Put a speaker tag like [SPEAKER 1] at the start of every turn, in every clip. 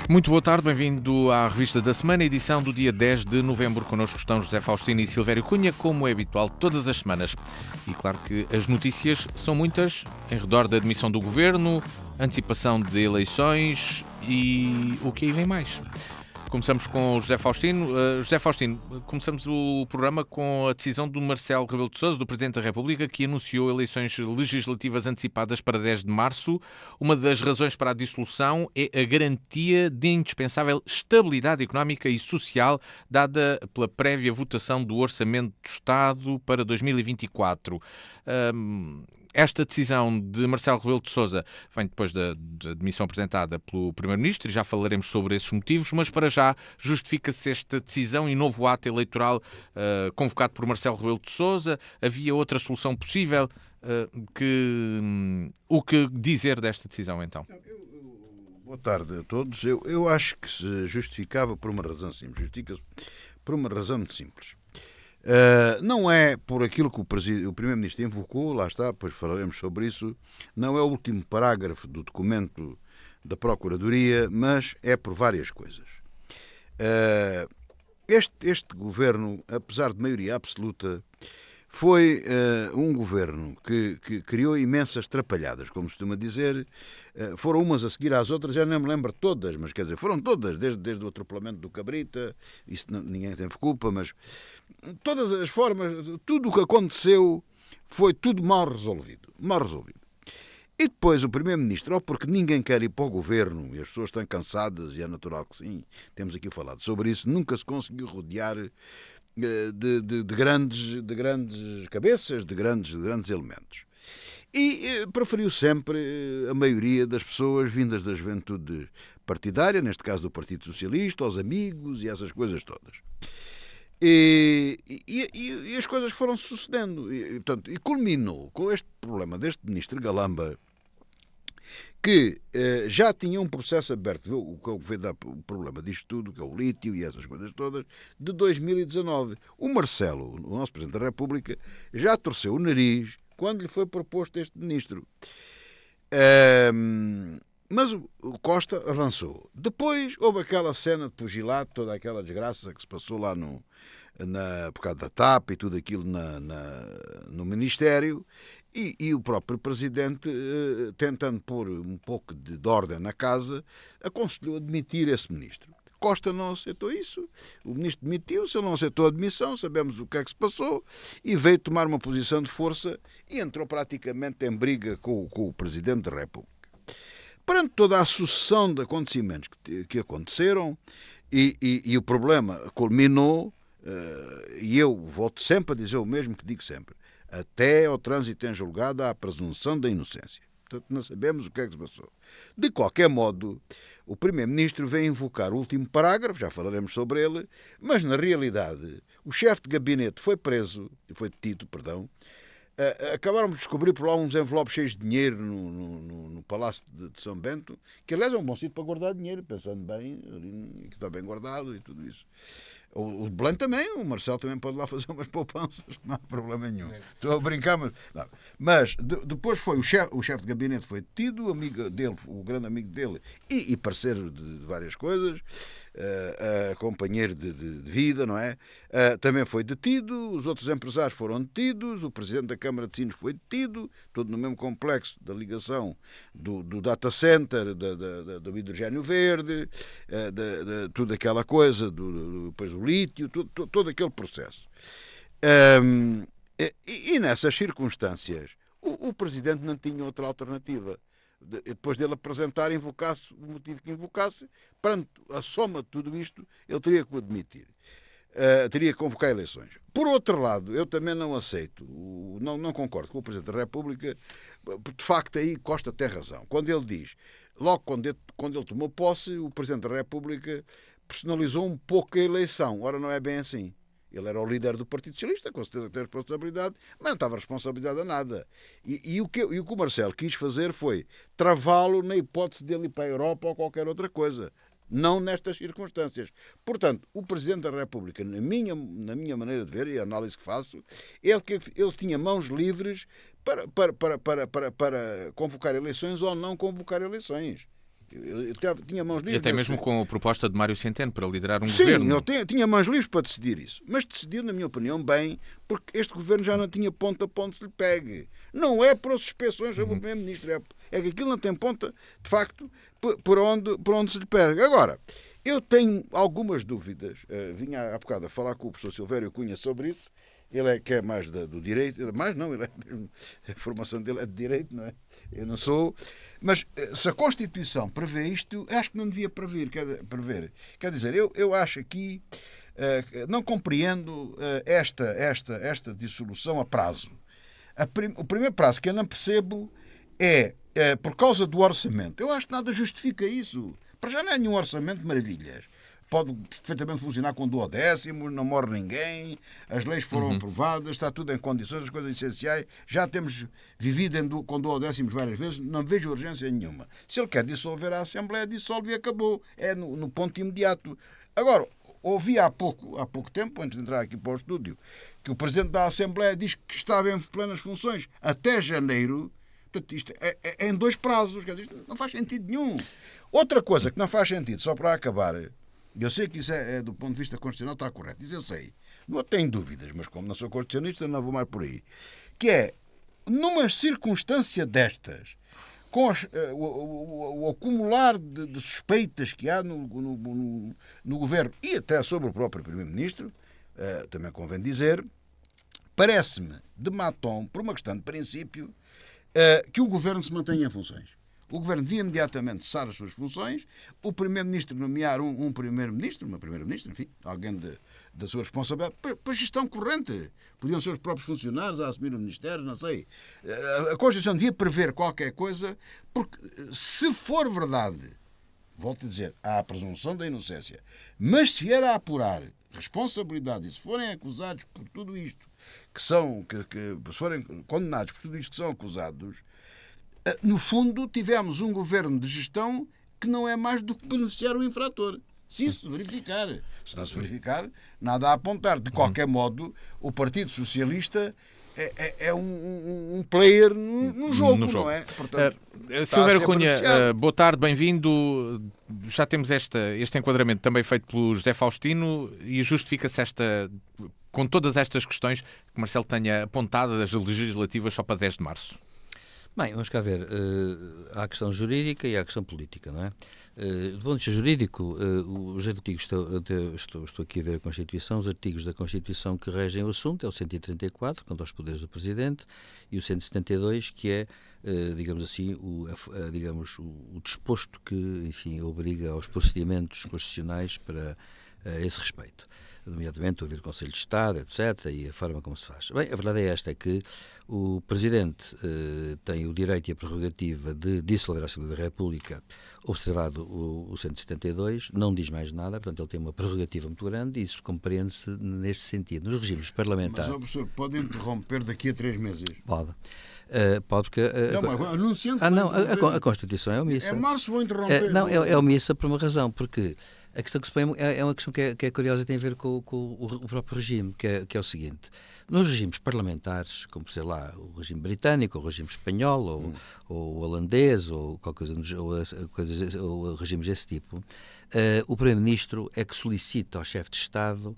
[SPEAKER 1] Muito boa tarde, bem-vindo à Revista da Semana, edição do dia 10 de novembro. Connosco estão José Faustino e Silvério Cunha, como é habitual todas as semanas. E claro que as notícias são muitas em redor da admissão do governo, antecipação de eleições e o que aí vem mais. Começamos com o José Faustino. José Faustino, começamos o programa com a decisão do Marcelo Rebelo de Sousa, do Presidente da República, que anunciou eleições legislativas antecipadas para 10 de março. Uma das razões para a dissolução é a garantia de indispensável estabilidade económica e social dada pela prévia votação do Orçamento do Estado para 2024. Esta decisão de Marcelo Rebelo de Sousa vem depois da demissão apresentada pelo Primeiro-Ministro e já falaremos sobre esses motivos, mas para já justifica-se esta decisão e novo ato eleitoral convocado por Marcelo Rebelo de Sousa. Havia outra solução possível? O que dizer desta decisão, então?
[SPEAKER 2] Boa tarde a todos. Eu acho que se justificava por uma razão simples. Justifica-se por uma razão muito simples. Não é por aquilo que o Primeiro-Ministro invocou, lá está, depois falaremos sobre isso, não é o último parágrafo do documento da Procuradoria, mas é por várias coisas. Este governo, apesar de maioria absoluta, foi um governo que criou imensas trapalhadas, como se costuma dizer. Foram umas a seguir às outras, já não me lembro todas, mas quer dizer, foram todas, desde o atropelamento do Cabrita, isso ninguém teve culpa, mas todas as formas, tudo o que aconteceu foi tudo mal resolvido. E depois o Primeiro-Ministro, ou porque ninguém quer ir para o governo e as pessoas estão cansadas, e é natural que sim, temos aqui falado sobre isso, nunca se conseguiu rodear de grandes cabeças, de grandes elementos. E preferiu sempre a maioria das pessoas vindas da juventude partidária, neste caso do Partido Socialista, aos amigos e essas coisas todas. E as coisas foram sucedendo. E culminou com este problema deste ministro Galamba, que já tinha um processo aberto, o que veio dar o problema disto tudo, que é o lítio e essas coisas todas, de 2019. O Marcelo, o nosso Presidente da República, já torceu o nariz quando lhe foi proposto este ministro. Mas o Costa avançou. Depois houve aquela cena de pugilato, toda aquela desgraça que se passou lá por causa da TAP e tudo aquilo no Ministério. E o próprio Presidente, tentando pôr um pouco de ordem na casa, aconselhou a demitir esse ministro. Costa não aceitou isso, o ministro demitiu-se, ele não aceitou a demissão, sabemos o que é que se passou, e veio tomar uma posição de força e entrou praticamente em briga com o Presidente da República. Perante toda a sucessão de acontecimentos que aconteceram, e o problema culminou, e eu volto sempre a dizer o mesmo que digo sempre, até ao trânsito em julgado há a presunção da inocência. Portanto, não sabemos o que é que se passou. De qualquer modo, o Primeiro-Ministro vem invocar o último parágrafo, já falaremos sobre ele, mas na realidade o chefe de gabinete foi detido. Acabaram de descobrir por lá uns envelopes cheios de dinheiro no Palácio de São Bento, que aliás é um bom sítio para guardar dinheiro, pensando bem, ali, que está bem guardado e tudo isso. O Belém também, o Marcelo também pode lá fazer umas poupanças, não há problema nenhum. Estou a brincar, mas depois foi o chefe de gabinete foi detido, o amigo dele, o grande amigo dele e parceiro de várias coisas, companheiro de vida, não é? Também foi detido, os outros empresários foram detidos, o presidente da Câmara de Sines foi detido, tudo no mesmo complexo da ligação do data center, do hidrogênio verde, tudo aquela coisa, depois do lítio, todo aquele processo. E nessas circunstâncias, o presidente não tinha outra alternativa. Depois dele apresentar, invocasse o motivo que invocasse, perante a soma de tudo isto, ele teria que o admitir. Teria que convocar eleições. Por outro lado, eu também não aceito, não concordo com o Presidente da República, de facto aí Costa tem razão. Quando ele diz, logo quando ele tomou posse, o Presidente da República personalizou um pouco a eleição. Ora, não é bem assim. Ele era o líder do Partido Socialista, com certeza que tem responsabilidade, mas não estava responsabilidade a nada. E o que o Marcelo quis fazer foi travá-lo na hipótese dele ir para a Europa ou qualquer outra coisa. Não nestas circunstâncias. Portanto, o Presidente da República, na minha maneira de ver e a análise que faço, ele tinha mãos livres para convocar eleições ou não convocar eleições. Tinha mãos livres.
[SPEAKER 1] E até mesmo com a proposta de Mário Centeno para liderar um
[SPEAKER 2] Sim,
[SPEAKER 1] governo.
[SPEAKER 2] eu tinha mãos livres para decidir isso. Mas decidiu, na minha opinião, bem, porque este governo já não tinha ponta para onde se lhe pegue. Não é por suspeições sobre o Primeiro-Ministro. É que aquilo não tem ponta, de facto, por onde se lhe pega. Agora, eu tenho algumas dúvidas. Vinha há bocado a falar com o professor Silvério Cunha sobre isso. Ele é que é mais do direito, mais não, ele é mesmo, a formação dele é de direito, não é? Eu não sou. Mas se a Constituição prevê isto, acho que não devia prever. Quer dizer, eu acho aqui, não compreendo esta dissolução a prazo. O primeiro prazo que eu não percebo é por causa do orçamento. Eu acho que nada justifica isso. Para já não é nenhum orçamento de maravilhas. Pode perfeitamente funcionar com duodécimos, não morre ninguém, as leis foram aprovadas, está tudo em condições, as coisas essenciais. Já temos vivido com duodécimos várias vezes, não vejo urgência nenhuma. Se ele quer dissolver a Assembleia, dissolve e acabou. É no ponto imediato. Agora, ouvi há pouco tempo, antes de entrar aqui para o estúdio, que o Presidente da Assembleia diz que estava em plenas funções até janeiro. Portanto, isto é em 2 prazos. Quer dizer, não faz sentido nenhum. Outra coisa que não faz sentido, só para acabar... Eu sei que isso do ponto de vista constitucional está correto, isso eu sei. Não tenho dúvidas, mas como não sou constitucionalista não vou mais por aí. Que é, numa circunstância destas, com o acumular de suspeitas que há no governo e até sobre o próprio Primeiro-Ministro, também convém dizer, parece-me de matom, por uma questão de princípio, que o governo se mantenha em funções. O governo devia imediatamente cessar as suas funções, o Primeiro-Ministro nomear um Primeiro-Ministro, uma Primeira-Ministra, enfim, alguém da sua responsabilidade, para gestão corrente. Podiam ser os próprios funcionários a assumir o Ministério, não sei. A Constituição devia prever qualquer coisa, porque se for verdade, volto a dizer, há a presunção da inocência, mas se vier a apurar responsabilidades e se forem acusados por tudo isto, que se forem condenados por tudo isto que são acusados, no fundo, tivemos um governo de gestão que não é mais do que beneficiar o infrator. Se isso se verificar. Se não se verificar, nada a apontar. De qualquer modo, o Partido Socialista é um player no jogo, não é? Portanto,
[SPEAKER 1] Silvério Cunha, boa tarde, bem-vindo. Já temos este enquadramento também feito pelo José Faustino e justifica-se com todas estas questões que Marcelo tenha apontado das legislativas só para 10 de março.
[SPEAKER 3] Bem, vamos cá ver. Há a questão jurídica e há a questão política, não é? Do ponto de vista jurídico, os artigos, estou aqui a ver a Constituição, os artigos da Constituição que regem o assunto é o 134, quanto aos poderes do Presidente, e o 172, que é, digamos assim, o disposto que, enfim, obriga aos procedimentos constitucionais para esse respeito. Nomeadamente ouvir o Conselho de Estado, etc., e a forma como se faz. Bem, a verdade é esta, é que o Presidente tem o direito e a prerrogativa de dissolver a Assembleia da República, observado o 172, não diz mais nada, portanto ele tem uma prerrogativa muito grande e isso compreende-se nesse sentido. Nos regimes parlamentares...
[SPEAKER 2] Mas, professor, pode interromper daqui a 3 meses?
[SPEAKER 3] Pode. Pode porque...
[SPEAKER 2] Não, mas anunciando...
[SPEAKER 3] a Constituição é omissa.
[SPEAKER 2] É março, vou interromper.
[SPEAKER 3] Não, é omissa por uma razão, porque... A questão que se põe é uma questão que é curiosa e tem a ver com o próprio regime, que é o seguinte. Nos regimes parlamentares, como sei lá, o regime britânico, o regime espanhol, ou holandês, ou qualquer coisa, ou regimes desse tipo, o Primeiro-Ministro é que solicita ao chefe de Estado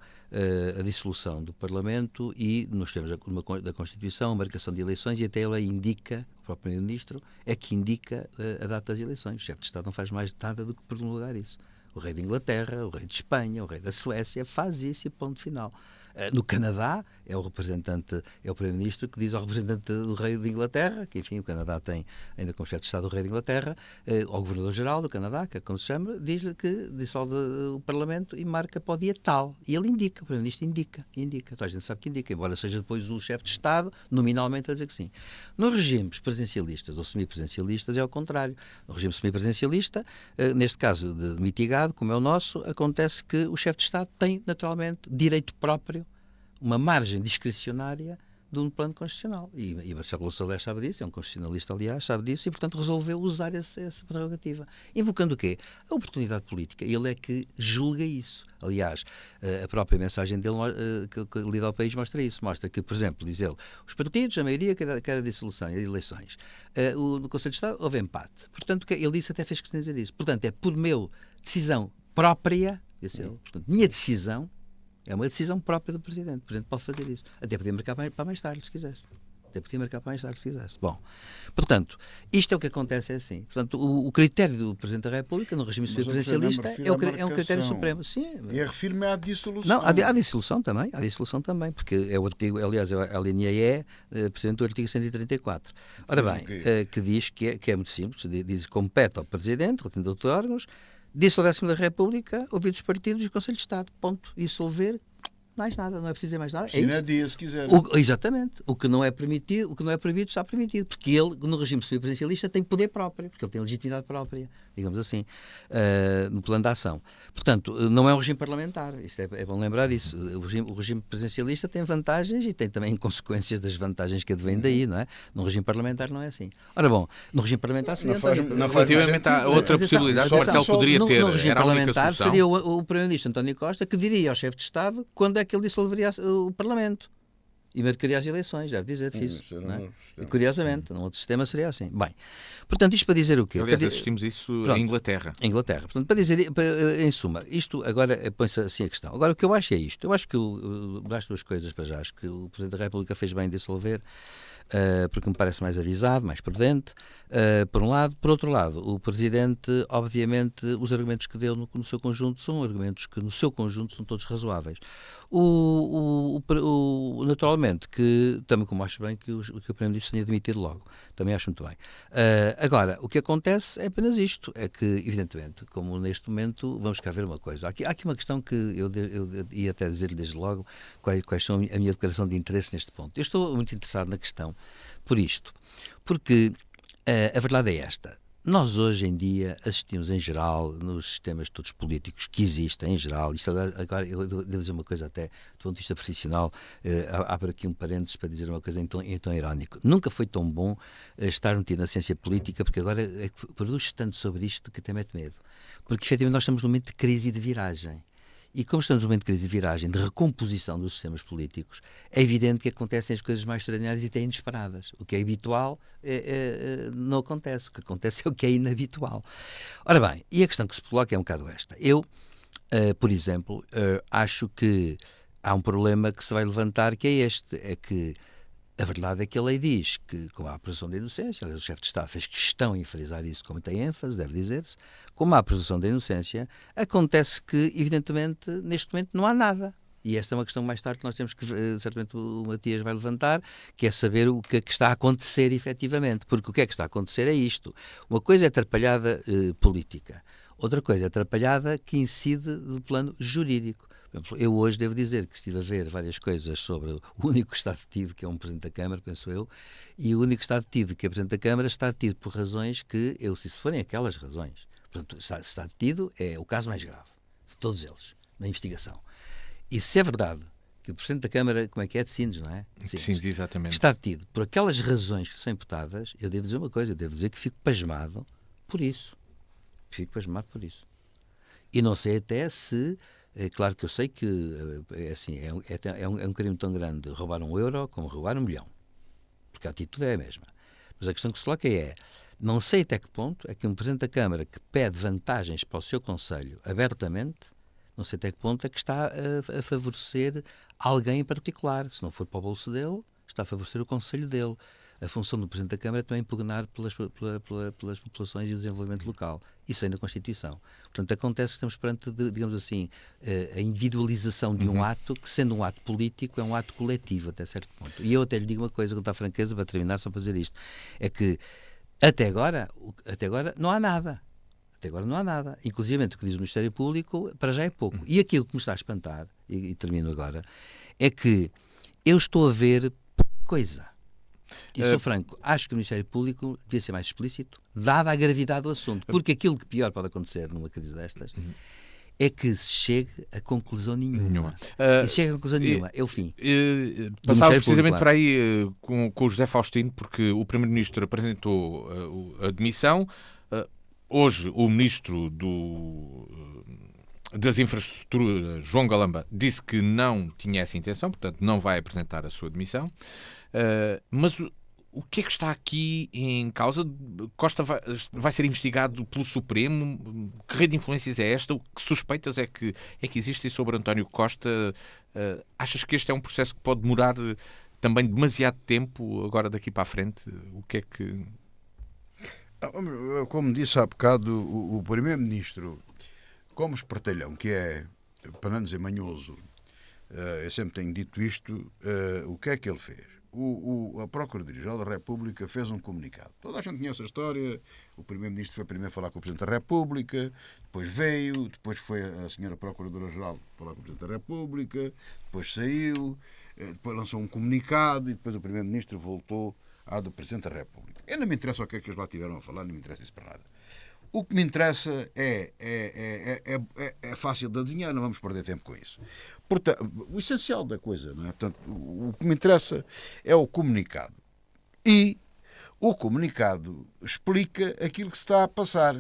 [SPEAKER 3] a dissolução do Parlamento e, nos termos da Constituição, a marcação de eleições, e até ele indica, o próprio Primeiro-Ministro, é que indica a data das eleições. O chefe de Estado não faz mais nada do que promulgar isso. O rei de Inglaterra, o rei de Espanha, o rei da Suécia faz isso e ponto final. No Canadá, é o Primeiro-Ministro que diz ao representante do rei de Inglaterra, que enfim, o Canadá tem, ainda como chefe de Estado, o rei de Inglaterra, ao Governador-Geral do Canadá, que é como se chama, diz-lhe que dissolve o Parlamento e marca para o dia tal. E ele indica, o Primeiro-Ministro indica. Então a gente sabe que indica, embora seja depois o chefe de Estado, nominalmente a dizer que sim. Nos regimes presidencialistas ou semipresidencialistas é ao contrário. No regime semipresidencialista, neste caso de mitigado, como é o nosso, acontece que o chefe de Estado tem, naturalmente, direito próprio, uma margem discricionária de um plano constitucional. E Marcelo Rebelo de Sousa sabe disso, é um constitucionalista, aliás, sabe disso, e, portanto, resolveu usar essa prerrogativa. Invocando o quê? A oportunidade política. Ele é que julga isso. Aliás, a própria mensagem dele que lida ao país mostra isso. Mostra que, por exemplo, diz ele, os partidos, a maioria quer a dissolução e eleições. No Conselho de Estado houve empate. Portanto, ele disse, até fez questão de dizer isso. Portanto, é por meu decisão própria, disse ele, portanto, minha decisão, é uma decisão própria do Presidente. O Presidente pode fazer isso. Até podia marcar para mais tarde, se quisesse. Bom, portanto, isto é o que acontece, é assim. Portanto, o critério do Presidente da República, no regime civil presidencialista, é um critério supremo. Sim.
[SPEAKER 2] E refiro-me à dissolução.
[SPEAKER 3] Não, há dissolução também, porque é o artigo, aliás, é a linha E, Presidente do artigo 134. Ora bem, que diz que é muito simples, diz que compete ao Presidente, retentor de órgãos, dissolver a Assembleia da República, ouvir os partidos e o Conselho de Estado. Ponto. Dissolver, mais nada, não é preciso dizer mais nada.
[SPEAKER 2] Sim, é dia, se quiser.
[SPEAKER 3] Exatamente. O que não é permitido, o que não é proibido está permitido, porque ele, no regime semipresidencialista, tem poder próprio, porque ele tem legitimidade própria, digamos assim, no plano da ação. Portanto, não é um regime parlamentar, isto é bom lembrar isso. O regime presidencialista tem vantagens e tem também consequências das vantagens que advêm daí, não é? No regime parlamentar não é assim. Ora bom, no regime parlamentar seria...
[SPEAKER 1] Relativamente à outra possibilidade que o Marcelo poderia ter,
[SPEAKER 3] no regime
[SPEAKER 1] era a única
[SPEAKER 3] parlamentar
[SPEAKER 1] solução.
[SPEAKER 3] seria o Primeiro-Ministro António Costa que diria ao chefe de Estado quando é que ele dissolveria o Parlamento e marcaria as eleições, deve dizer-se isso. Não é? E, curiosamente, num outro sistema seria assim. Bem, portanto, isto para dizer o quê?
[SPEAKER 1] Aliás, assistimos isso em Inglaterra.
[SPEAKER 3] Portanto, para dizer, em suma, isto agora põe-se assim a questão. Agora, o que eu acho é isto. Eu acho que das duas coisas para já, acho que o Presidente da República fez bem em dissolver, porque me parece mais avisado, mais prudente, por um lado. Por outro lado, o Presidente, obviamente, os argumentos que deu no seu conjunto são argumentos que, no seu conjunto, são todos razoáveis. Naturalmente, que também como acho bem que o Primeiro-Ministro tenha demitido logo, também acho muito bem. Agora, o que acontece é apenas isto, é que, evidentemente, como neste momento, vamos cá ver uma coisa. Há aqui uma questão que eu ia até dizer-lhe desde logo quais são a minha declaração de interesse neste ponto. Eu estou muito interessado na questão por isto, porque a verdade é esta. Nós hoje em dia assistimos em geral, nos sistemas todos políticos que existem em geral, isto agora eu devo dizer uma coisa até do ponto de vista profissional, abro aqui um parênteses para dizer uma coisa em tom irónico. Nunca foi tão bom estar metido na ciência política, porque agora produz tanto sobre isto que até mete medo. Porque efetivamente nós estamos num momento de crise e de viragem. E como estamos num momento de crise de viragem, de recomposição dos sistemas políticos, é evidente que acontecem as coisas mais extraordinárias e até inesperadas. O que é habitual não acontece. O que acontece é o que é inabitual. Ora bem, e a questão que se coloca é um bocado esta. Eu, por exemplo, acho que há um problema que se vai levantar, que é este, é que a verdade é que a lei diz que, com a presunção da inocência, aliás, o chefe de Estado fez questão em frisar isso com muita ênfase, deve dizer-se, como há a presunção da inocência, acontece que, evidentemente, neste momento não há nada. E esta é uma questão mais tarde que nós temos que, certamente o Matias vai levantar, que é saber o que é que está a acontecer efetivamente. Porque o que é que está a acontecer é isto. Uma coisa é atrapalhada política, outra coisa é atrapalhada que incide no plano jurídico. Por exemplo, eu hoje devo dizer que estive a ver várias coisas sobre o único que está detido, que é um Presidente da Câmara, penso eu, e o único que está detido, que é Presidente da Câmara, está detido por razões que, se forem aquelas razões, portanto, está detido, é o caso mais grave de todos eles, na investigação. E se é verdade que o Presidente da Câmara, como é que é, de Sines, não é?
[SPEAKER 1] Sim, exatamente.
[SPEAKER 3] Está detido por aquelas razões que são imputadas, eu devo dizer uma coisa, eu devo dizer que fico pasmado por isso. E não sei até se... É claro que eu sei que é um crime tão grande roubar €1 como roubar €1 milhão, porque a atitude é a mesma. Mas a questão que se coloca não sei até que ponto é que um Presidente da Câmara que pede vantagens para o seu Conselho abertamente, não sei até que ponto é que está a favorecer alguém em particular. Se não for para o bolso dele, está a favorecer o Conselho dele. A função do Presidente da Câmara é também impugnar pelas populações e o desenvolvimento local. Isso vem da Constituição. Portanto, acontece que estamos perante, digamos assim, a individualização de um ato que, sendo um ato político, é um ato coletivo, até certo ponto. E eu até lhe digo uma coisa, com toda a franqueza, para terminar, só para dizer isto, é que até agora não há nada. Inclusive, o que diz o Ministério Público, para já é pouco. E aquilo que me está a espantar, e termino agora, é que eu estou a ver coisa. E sou franco, acho que o Ministério Público devia ser mais explícito, dada a gravidade do assunto, porque aquilo que pior pode acontecer numa crise destas é que se chegue a conclusão nenhuma. E se chega a conclusão nenhuma, é o fim.
[SPEAKER 1] Passava precisamente para aí com o José Faustino, porque o Primeiro-Ministro apresentou a demissão. Hoje, o Ministro das Infraestruturas, João Galamba, disse que não tinha essa intenção, portanto não vai apresentar a sua demissão. Mas o que é que está aqui em causa? Costa vai ser investigado pelo Supremo? Que rede de influências é esta? Que suspeitas é que existem sobre António Costa? Achas que este é um processo que pode demorar também demasiado tempo agora daqui para a frente? O que é que...
[SPEAKER 2] Como disse há bocado, o Primeiro-Ministro, como espertalhão que é, para não dizer manhoso, eu sempre tenho dito isto, o que é que ele fez? A Procuradoria-Geral da República fez um comunicado. Toda a gente conhece a história. O Primeiro-Ministro foi primeiro falar com o Presidente da República, depois veio, depois foi a senhora Procuradora-Geral falar com o Presidente da República, depois saiu, depois lançou um comunicado e depois o Primeiro-Ministro voltou à do Presidente da República. Eu não me interessa o que é que eles lá tiveram a falar, não me interessa isso para nada. O que me interessa é fácil de adivinhar, não vamos perder tempo com isso. Portanto, o essencial da coisa, não é? Portanto, o que me interessa é o comunicado. E o comunicado explica aquilo que se está a passar.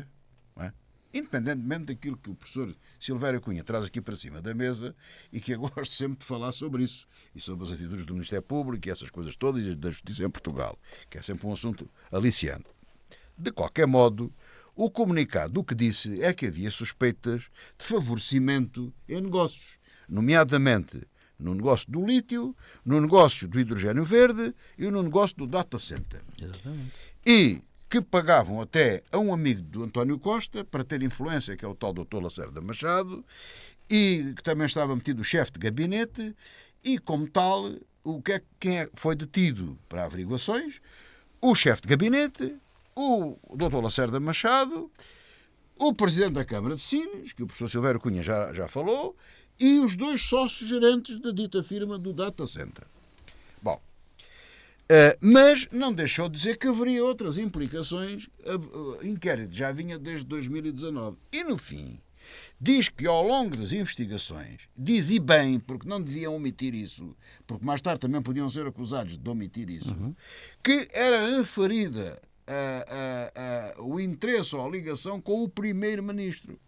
[SPEAKER 2] Não é? Independentemente daquilo que o professor Silvério Cunha traz aqui para cima da mesa e que eu gosto sempre de falar sobre isso e sobre as atitudes do Ministério Público e essas coisas todas e da Justiça em Portugal, que é sempre um assunto aliciante. De qualquer modo, o comunicado o que disse é que havia suspeitas de favorecimento em negócios, nomeadamente no negócio do lítio, no negócio do hidrogênio verde e no negócio do data center.
[SPEAKER 3] Exatamente.
[SPEAKER 2] E que pagavam até a um amigo do António Costa para ter influência, que é o tal Dr. Lacerda Machado, e que também estava metido o chefe de gabinete, e como tal, quem foi detido para averiguações? O chefe de gabinete, o Dr. Lacerda Machado, o Presidente da Câmara de Sines, que o professor Silvério Cunha já falou, e os dois sócios gerentes da dita firma do Data Center. Bom, mas não deixou de dizer que haveria outras implicações. O inquérito já vinha desde 2019. E, no fim, diz que ao longo das investigações, diz e bem, porque não deviam omitir isso, porque mais tarde também podiam ser acusados de omitir isso, que era aferida o interesse ou a ligação com o Primeiro-Ministro.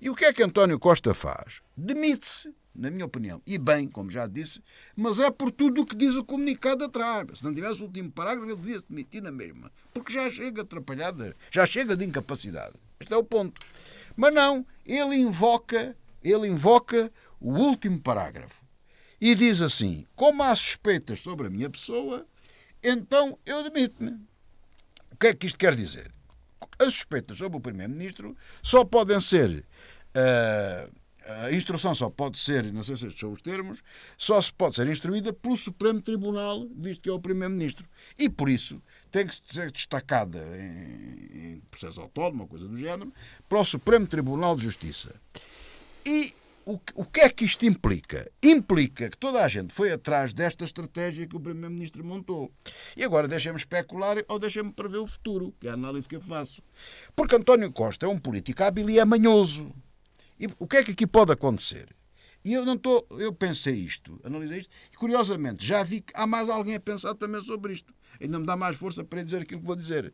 [SPEAKER 2] E o que é que António Costa faz? Demite-se, na minha opinião, e bem, como já disse, mas é por tudo o que diz o comunicado atrás. Se não tivesse o último parágrafo, ele devia se demitir na mesma, porque já chega atrapalhada, já chega de incapacidade. Este é o ponto. Mas não, ele invoca o último parágrafo e diz assim: como há suspeitas sobre a minha pessoa, então eu demito-me. O que é que isto quer dizer? As suspeitas sobre o Primeiro-Ministro só podem ser... a instrução só pode ser, não sei se estes são os termos, só se pode ser instruída pelo Supremo Tribunal, visto que é o Primeiro-Ministro. E, por isso, tem que ser destacada em processo autónomo, ou coisa do género, para o Supremo Tribunal de Justiça. E o que é que isto implica? Implica que toda a gente foi atrás desta estratégia que o Primeiro-Ministro montou. E agora deixem-me especular ou deixem-me prever o futuro, que é a análise que eu faço. Porque António Costa é um político hábil e é manhoso. E o que é que aqui pode acontecer? E eu pensei isto, analisei isto, e curiosamente já vi que há mais alguém a pensar também sobre isto. Ainda me dá mais força para dizer aquilo que vou dizer.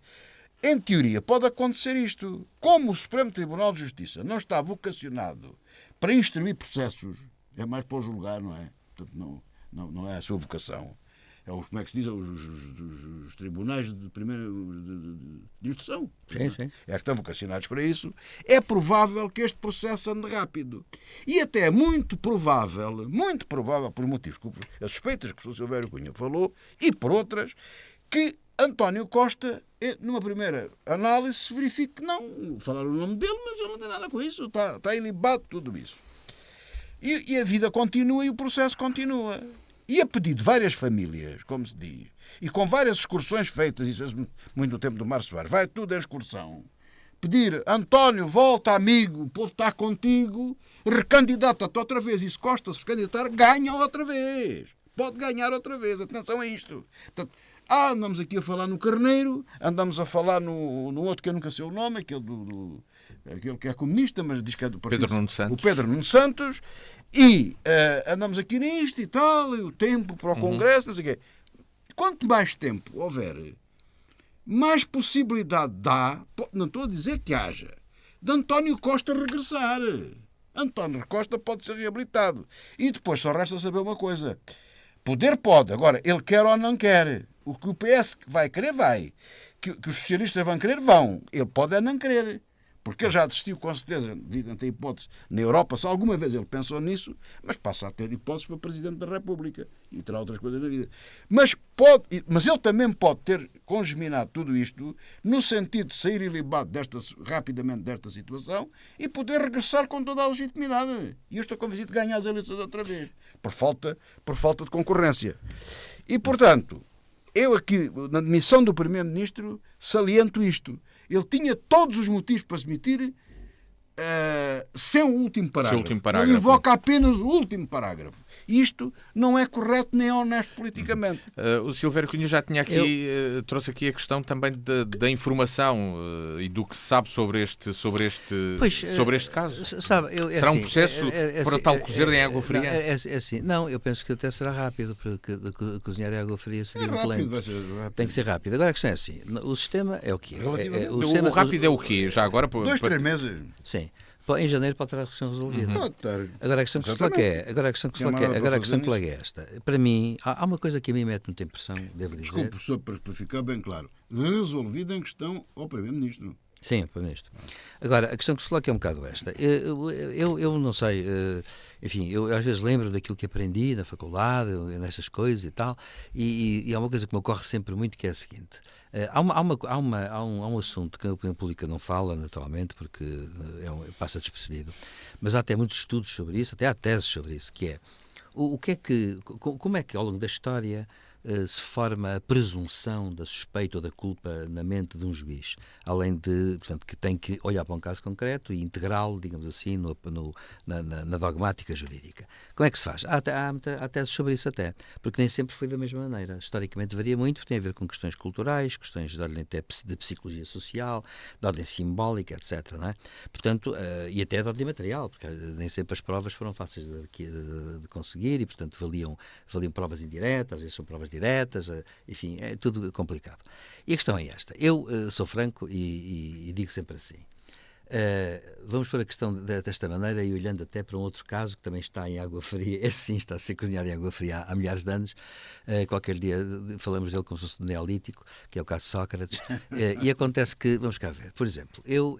[SPEAKER 2] Em teoria, pode acontecer isto. Como o Supremo Tribunal de Justiça não está vocacionado para instruir processos, é mais para julgar, não é? Portanto, não é a sua vocação. Como é que se diz? Os tribunais de instrução.
[SPEAKER 3] Sim.
[SPEAKER 2] É que estão vocacionados para isso. É provável que este processo ande rápido. E até muito provável, por motivos, as suspeitas que o Sr. Silvério Cunha falou, e por outras, que António Costa, numa primeira análise, se verifique que não falaram o nome dele, mas ele não tem nada com isso, está ilibado tudo isso. E a vida continua e o processo continua. E a pedido de várias famílias, como se diz, e com várias excursões feitas, isso é muito no tempo do Mário Soares, vai tudo em excursão, pedir: António, volta amigo, o povo está contigo, recandidata-te outra vez, e se Costa se recandidatar, ganha outra vez, pode ganhar outra vez, atenção a isto. Portanto, andamos aqui a falar no Carneiro, andamos a falar no outro que eu nunca sei o nome, aquele aquele que é comunista, mas diz que é do partido.
[SPEAKER 1] Pedro Nuno Santos.
[SPEAKER 2] O Pedro Nuno Santos. E andamos aqui nisto e tal, e o tempo para o Congresso, não sei o quê. Quanto mais tempo houver, mais possibilidade dá, não estou a dizer que haja, de António Costa regressar. António Costa pode ser reabilitado. E depois só resta saber uma coisa. Poder pode, agora, ele quer ou não quer. O que o PS vai querer, vai. Que os socialistas vão querer, vão. Ele pode é não querer. Porque ele já desistiu, com certeza, não tem hipótese na Europa, se alguma vez ele pensou nisso, mas passa a ter hipóteses para Presidente da República e terá outras coisas na vida. Mas ele também pode ter congeminado tudo isto no sentido de sair ilibado rapidamente desta situação e poder regressar com toda a legitimidade. E eu estou convencido de ganhar as eleições outra vez, por falta de concorrência. E, portanto, eu aqui, na demissão do Primeiro-Ministro, saliento isto. Ele tinha todos os motivos para se demitir sem o último parágrafo. Ele invoca apenas o último parágrafo. Isto não é correto nem honesto politicamente.
[SPEAKER 1] O Silvério Cunha já tinha aqui, trouxe aqui a questão também da informação e do que se sabe sobre este caso. Será um processo para tal cozer em água fria?
[SPEAKER 3] Não, eu penso que até será rápido, porque cozinhar em água fria seria muito lento. Tem que ser rápido. Agora a questão é assim, o sistema é o quê?
[SPEAKER 1] O rápido é o quê? Já agora?
[SPEAKER 2] 2-3 meses.
[SPEAKER 3] Sim. Em janeiro pode ter a questão resolvida.
[SPEAKER 2] Pode estar.
[SPEAKER 3] Agora a questão que se coloca é esta. Para mim, há uma coisa que a mim mete muita impressão, devo dizer.
[SPEAKER 2] Desculpe, professor, para ficar bem claro. Resolvida em questão ao Primeiro-Ministro.
[SPEAKER 3] Sim, Primeiro-Ministro. Agora, a questão que se coloca é um bocado esta. Eu não sei, enfim, eu às vezes lembro daquilo que aprendi na faculdade, nessas coisas e tal, e há uma coisa que me ocorre sempre muito, que é a seguinte. Há um assunto que a opinião pública não fala, naturalmente, porque passa despercebido, mas há até muitos estudos sobre isso, até há teses sobre isso, que é como é que ao longo da história se forma a presunção da suspeita ou da culpa na mente de um juiz, além de, portanto, que tem que olhar para um caso concreto e integrá-lo, digamos assim, na dogmática jurídica. Como é que se faz? Há teses sobre isso até, porque nem sempre foi da mesma maneira. Historicamente varia muito, tem a ver com questões culturais, questões de ordem até de psicologia social, de ordem simbólica, etc. Não é? Portanto, e até de ordem material, porque nem sempre as provas foram fáceis de conseguir e, portanto, valiam provas indiretas, às vezes são provas diretas, enfim, é tudo complicado. E a questão é esta. Eu sou franco e digo sempre assim. Vamos pôr a questão desta maneira e olhando até para um outro caso que também está em água fria. Esse sim está a ser cozinhado em água fria há milhares de anos. Qualquer dia falamos dele como se fosse do Neolítico, que é o caso de Sócrates. E acontece que, vamos cá ver, por exemplo, eu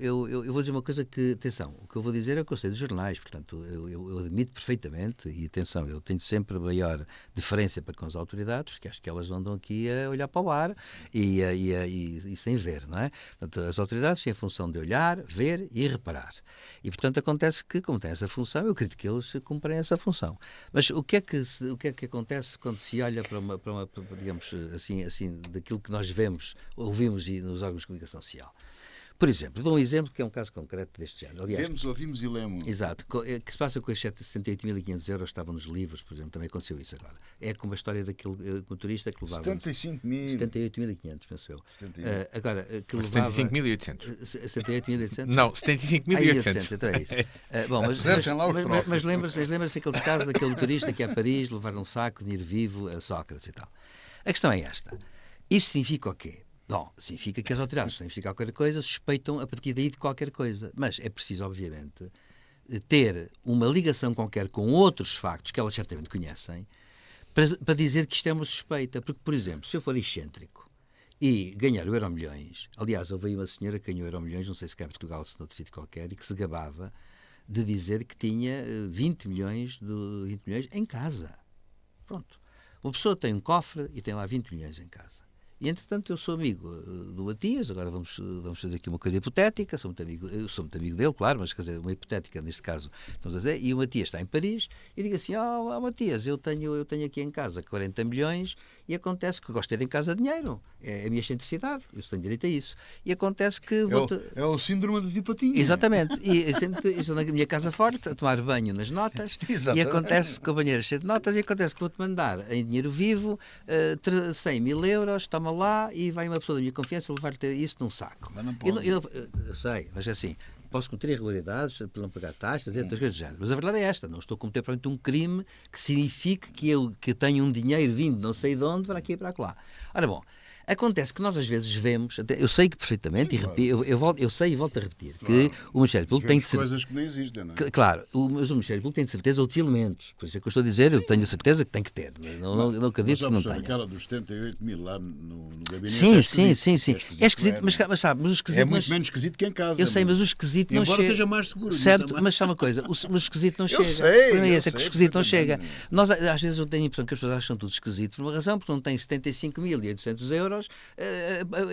[SPEAKER 3] vou dizer uma coisa que, atenção, o que eu vou dizer é o que eu sei dos jornais, portanto, eu admito perfeitamente, e atenção, eu tenho sempre a maior deferência para com as autoridades, que acho que elas andam aqui a olhar para o ar e sem ver, não é? Portanto, as autoridades têm a função de olhar, ver e reparar. E, portanto, acontece que, como tem essa função, eu acredito que eles cumprem essa função. Mas o que é que acontece quando se olha para uma digamos assim, daquilo que nós vemos, ouvimos nos órgãos de comunicação social? Por exemplo, dou um exemplo que é um caso concreto deste género. Aliás,
[SPEAKER 2] vemos, ouvimos e lemos.
[SPEAKER 3] Exato. O que se passa com os 78.500 euros que estavam nos livros, por exemplo, também aconteceu isso agora. É como a história daquele motorista que levava... 78.500, penso eu. Agora, que levava...
[SPEAKER 1] 75.800.
[SPEAKER 3] 78.800?
[SPEAKER 1] Não, 75.800.
[SPEAKER 3] Então é isso. Bom, mas lembra-se aqueles casos daquele motorista que é a Paris, levar um saco de dinheiro vivo a Sócrates e tal. A questão é esta. Isso significa o quê? Bom, significa que as autoridades estão a investigar qualquer coisa, suspeitam a partir daí de qualquer coisa. Mas é preciso, obviamente, ter uma ligação qualquer com outros factos que elas certamente conhecem para dizer que isto é uma suspeita. Porque, por exemplo, se eu for excêntrico e ganhar o Euromilhões, aliás, houve aí uma senhora que ganhou o Euromilhões, não sei se cá em Portugal, se noutro sítio qualquer, e que se gabava de dizer que tinha 20 milhões em casa. Pronto. Uma pessoa tem um cofre e tem lá 20 milhões em casa. E, entretanto, eu sou amigo do Matias, agora vamos fazer aqui uma coisa hipotética, eu sou muito amigo dele, claro, mas, quer dizer, uma hipotética neste caso, estamos a dizer, e o Matias está em Paris, e digo assim, Matias, eu tenho aqui em casa 40 milhões, e acontece que gosto de ter em casa dinheiro, é a minha excentricidade, eu tenho direito a isso, e acontece que...
[SPEAKER 2] É o síndrome do tipo patinho.
[SPEAKER 3] Exatamente, e estou na minha casa forte, a tomar banho nas notas, e acontece que o banheiro é cheio de notas, e acontece que vou-te mandar em dinheiro vivo 100 mil euros, toma lá, e vai uma pessoa da minha confiança levar-te isso num saco.
[SPEAKER 2] Mas não pode.
[SPEAKER 3] Eu sei, mas é assim, posso cometer irregularidades por não pagar taxas e outras coisas do género. Mas a verdade é esta, não estou a cometer provavelmente um crime que signifique que eu tenho um dinheiro vindo não sei de onde para aqui e para lá. Ora bom, acontece que nós às vezes vemos, eu sei que perfeitamente,
[SPEAKER 2] Sim,
[SPEAKER 3] e eu sei e volto a repetir, que o Ministério Público tem de ser...
[SPEAKER 2] coisas que não existem, não é?
[SPEAKER 3] Claro, mas o Ministério Público tem de certeza outros elementos. Por isso é que eu estou a dizer, eu tenho a certeza que tem que ter. Não acredito que não tenha.
[SPEAKER 2] Aquela dos 78 mil lá no gabinete.
[SPEAKER 3] Sim. É esquisito, mas sabe, mas o esquisito...
[SPEAKER 2] É muito menos esquisito que em casa.
[SPEAKER 3] Eu sei, mas o esquisito não chega.
[SPEAKER 2] Embora esteja mais seguro.
[SPEAKER 3] Certo, mas sabe uma coisa, o esquisito não chega.
[SPEAKER 2] Sei,
[SPEAKER 3] É esse, é que o esquisito não chega. Nós, às vezes eu tenho a impressão que as pessoas acham tudo esquisito por uma razão, porque não têm 75.800 euros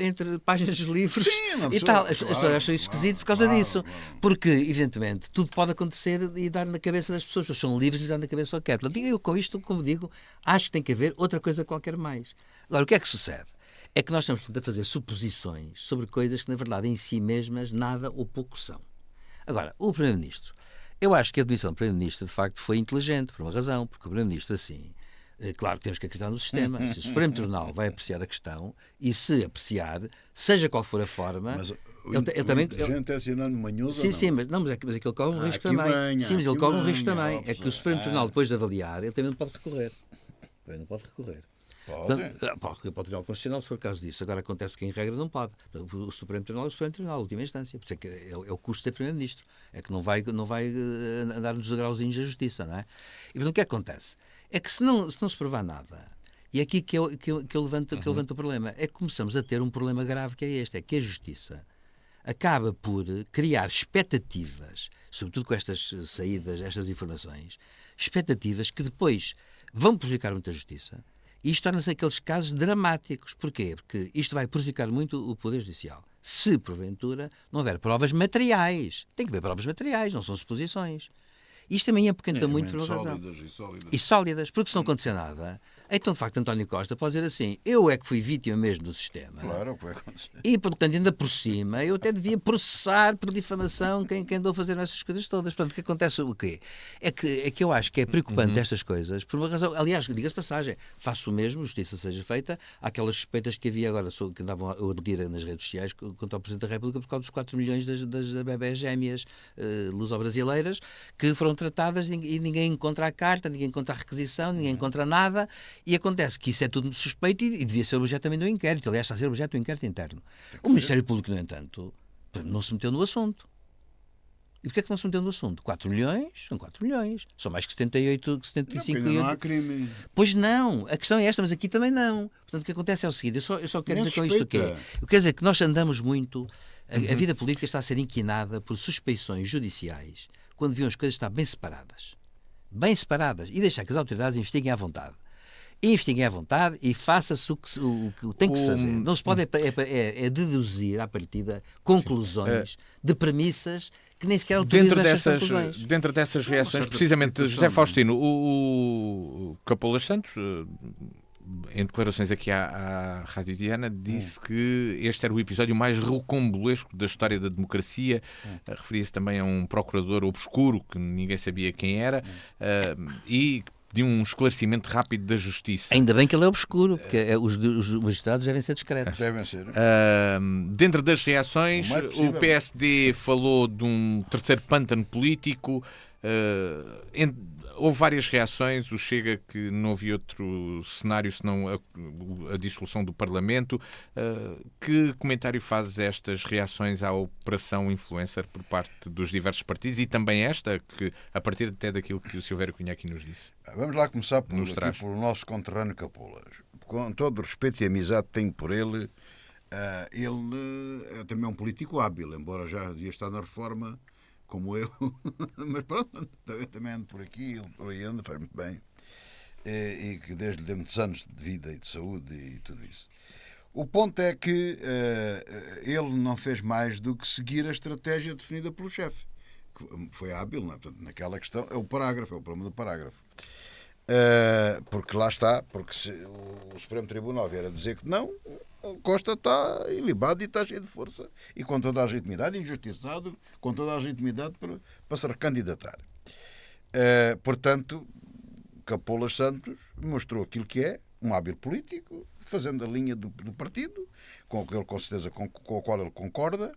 [SPEAKER 3] entre páginas de livros e tal. As pessoas acham isso esquisito por causa disso. Porque, evidentemente, tudo pode acontecer e dar na cabeça das pessoas. As pessoas são livres de dar na cabeça ao que quer. Portanto, eu com isto, como digo, acho que tem que haver outra coisa qualquer mais. Agora, o que é que sucede? É que nós estamos, portanto, a fazer suposições sobre coisas que, na verdade, em si mesmas, nada ou pouco são. Agora, o Primeiro-Ministro. Eu acho que a admissão do Primeiro-Ministro, de facto, foi inteligente, por uma razão, porque o Primeiro-Ministro, assim, claro que temos que acreditar no sistema, se o Supremo Tribunal vai apreciar a questão, e se apreciar, seja qual for a forma...
[SPEAKER 2] Mas
[SPEAKER 3] ele também...
[SPEAKER 2] gente é sinónimo manhoso.
[SPEAKER 3] Sim, mas é que ele corre um risco também. Sim, mas ele corre um risco também. É que o Supremo Tribunal, depois de avaliar, ele também não pode recorrer. Ele não pode recorrer. Pode Tribunal Constitucional, se for o caso disso. Agora acontece que, em regra, não pode. O Supremo Tribunal é o Supremo Tribunal, a última instância. Por isso é que é o custo de ser Primeiro-Ministro. É que não vai andar nos degrauzinhos da justiça, não é? E, portanto, o que acontece? É que se não se provar nada, e é aqui que eu levanto o problema, é que começamos a ter um problema grave que é este, é que a justiça acaba por criar expectativas, sobretudo com estas saídas, estas informações, expectativas que depois vão prejudicar muito a justiça. E isto torna-se aqueles casos dramáticos. Porquê? Porque isto vai prejudicar muito o Poder Judicial. Se, porventura, não houver provas materiais. Tem que haver provas materiais, não são suposições. Isto também apoquenta muito por uma razão. E sólidas, porque se não acontecer nada, então, de facto, António Costa pode dizer assim, eu é que fui vítima mesmo do sistema.
[SPEAKER 2] Claro, o que vai acontecer.
[SPEAKER 3] E, portanto, ainda por cima, eu até devia processar por difamação quem andou a fazer essas coisas todas. Portanto, o que acontece o quê? É que eu acho que é preocupante estas coisas, por uma razão. Aliás, diga-se passagem, faço o mesmo, justiça seja feita, aquelas suspeitas que havia agora, que andavam a abrir nas redes sociais contra o Presidente da República por causa dos 4 milhões das bebés gêmeas luso-brasileiras, que foram tratadas e ninguém encontra a carta, ninguém encontra a requisição, ninguém encontra nada, e acontece que isso é tudo suspeito e devia ser objeto também do inquérito. Aliás, está a ser objeto do inquérito interno. O Ministério Público, no entanto, não se meteu no assunto. E porquê é que não se meteu no assunto? 4 milhões? São 4 milhões. São mais que 78, 75
[SPEAKER 2] não há crime.
[SPEAKER 3] Pois não. A questão é esta, mas aqui também não. Portanto, o que acontece é o seguinte, eu só quero dizer com isto o quê? Eu quero dizer que nós andamos muito... A vida política está a ser inquinada por suspeições judiciais quando deviam as coisas estar bem separadas. Bem separadas. E deixar que as autoridades investiguem à vontade. Investiguem à vontade e faça-se o que tem que se fazer. Não se pode deduzir à partida conclusões de premissas que nem sequer autorizam essas conclusões.
[SPEAKER 1] Dentro dessas reações, precisamente, José Faustino, o Capolas Santos, em declarações aqui à Rádio Diana, disse que este era o episódio mais rocambolesco da história da democracia. Referia-se também a um procurador obscuro, que ninguém sabia quem era, e de um esclarecimento rápido da justiça.
[SPEAKER 3] Ainda bem que ele é obscuro, porque os magistrados devem ser discretos.
[SPEAKER 2] Devem ser.
[SPEAKER 1] Dentro das reações, o PSD falou de um terceiro pântano político. Houve várias reações. O Chega que não havia outro cenário senão a dissolução do Parlamento. Que comentário fazes a estas reações à Operação Influencer por parte dos diversos partidos e também esta, que a partir até daquilo que o Silvério Cunha aqui nos disse?
[SPEAKER 2] Vamos lá começar pelo nosso conterrâneo Capolas. Com todo o respeito e amizade que tenho por ele, ele é também um político hábil, embora já devia estar na reforma, como eu, mas pronto, também ando por aqui, por aí ando, faz muito bem, e que desde lhe dei muitos anos de vida e de saúde e tudo isso. O ponto é que ele não fez mais do que seguir a estratégia definida pelo chefe, que foi hábil, não é? Portanto, naquela questão, é o problema do parágrafo. Porque lá está, porque se o Supremo Tribunal vier a dizer que não, o Costa está ilibado e está cheio de força e com toda a legitimidade, injustiçado, com toda a legitimidade para se recandidatar. Portanto, Capolas Santos mostrou aquilo que é um hábil político, fazendo a linha do partido, com a qual ele concorda,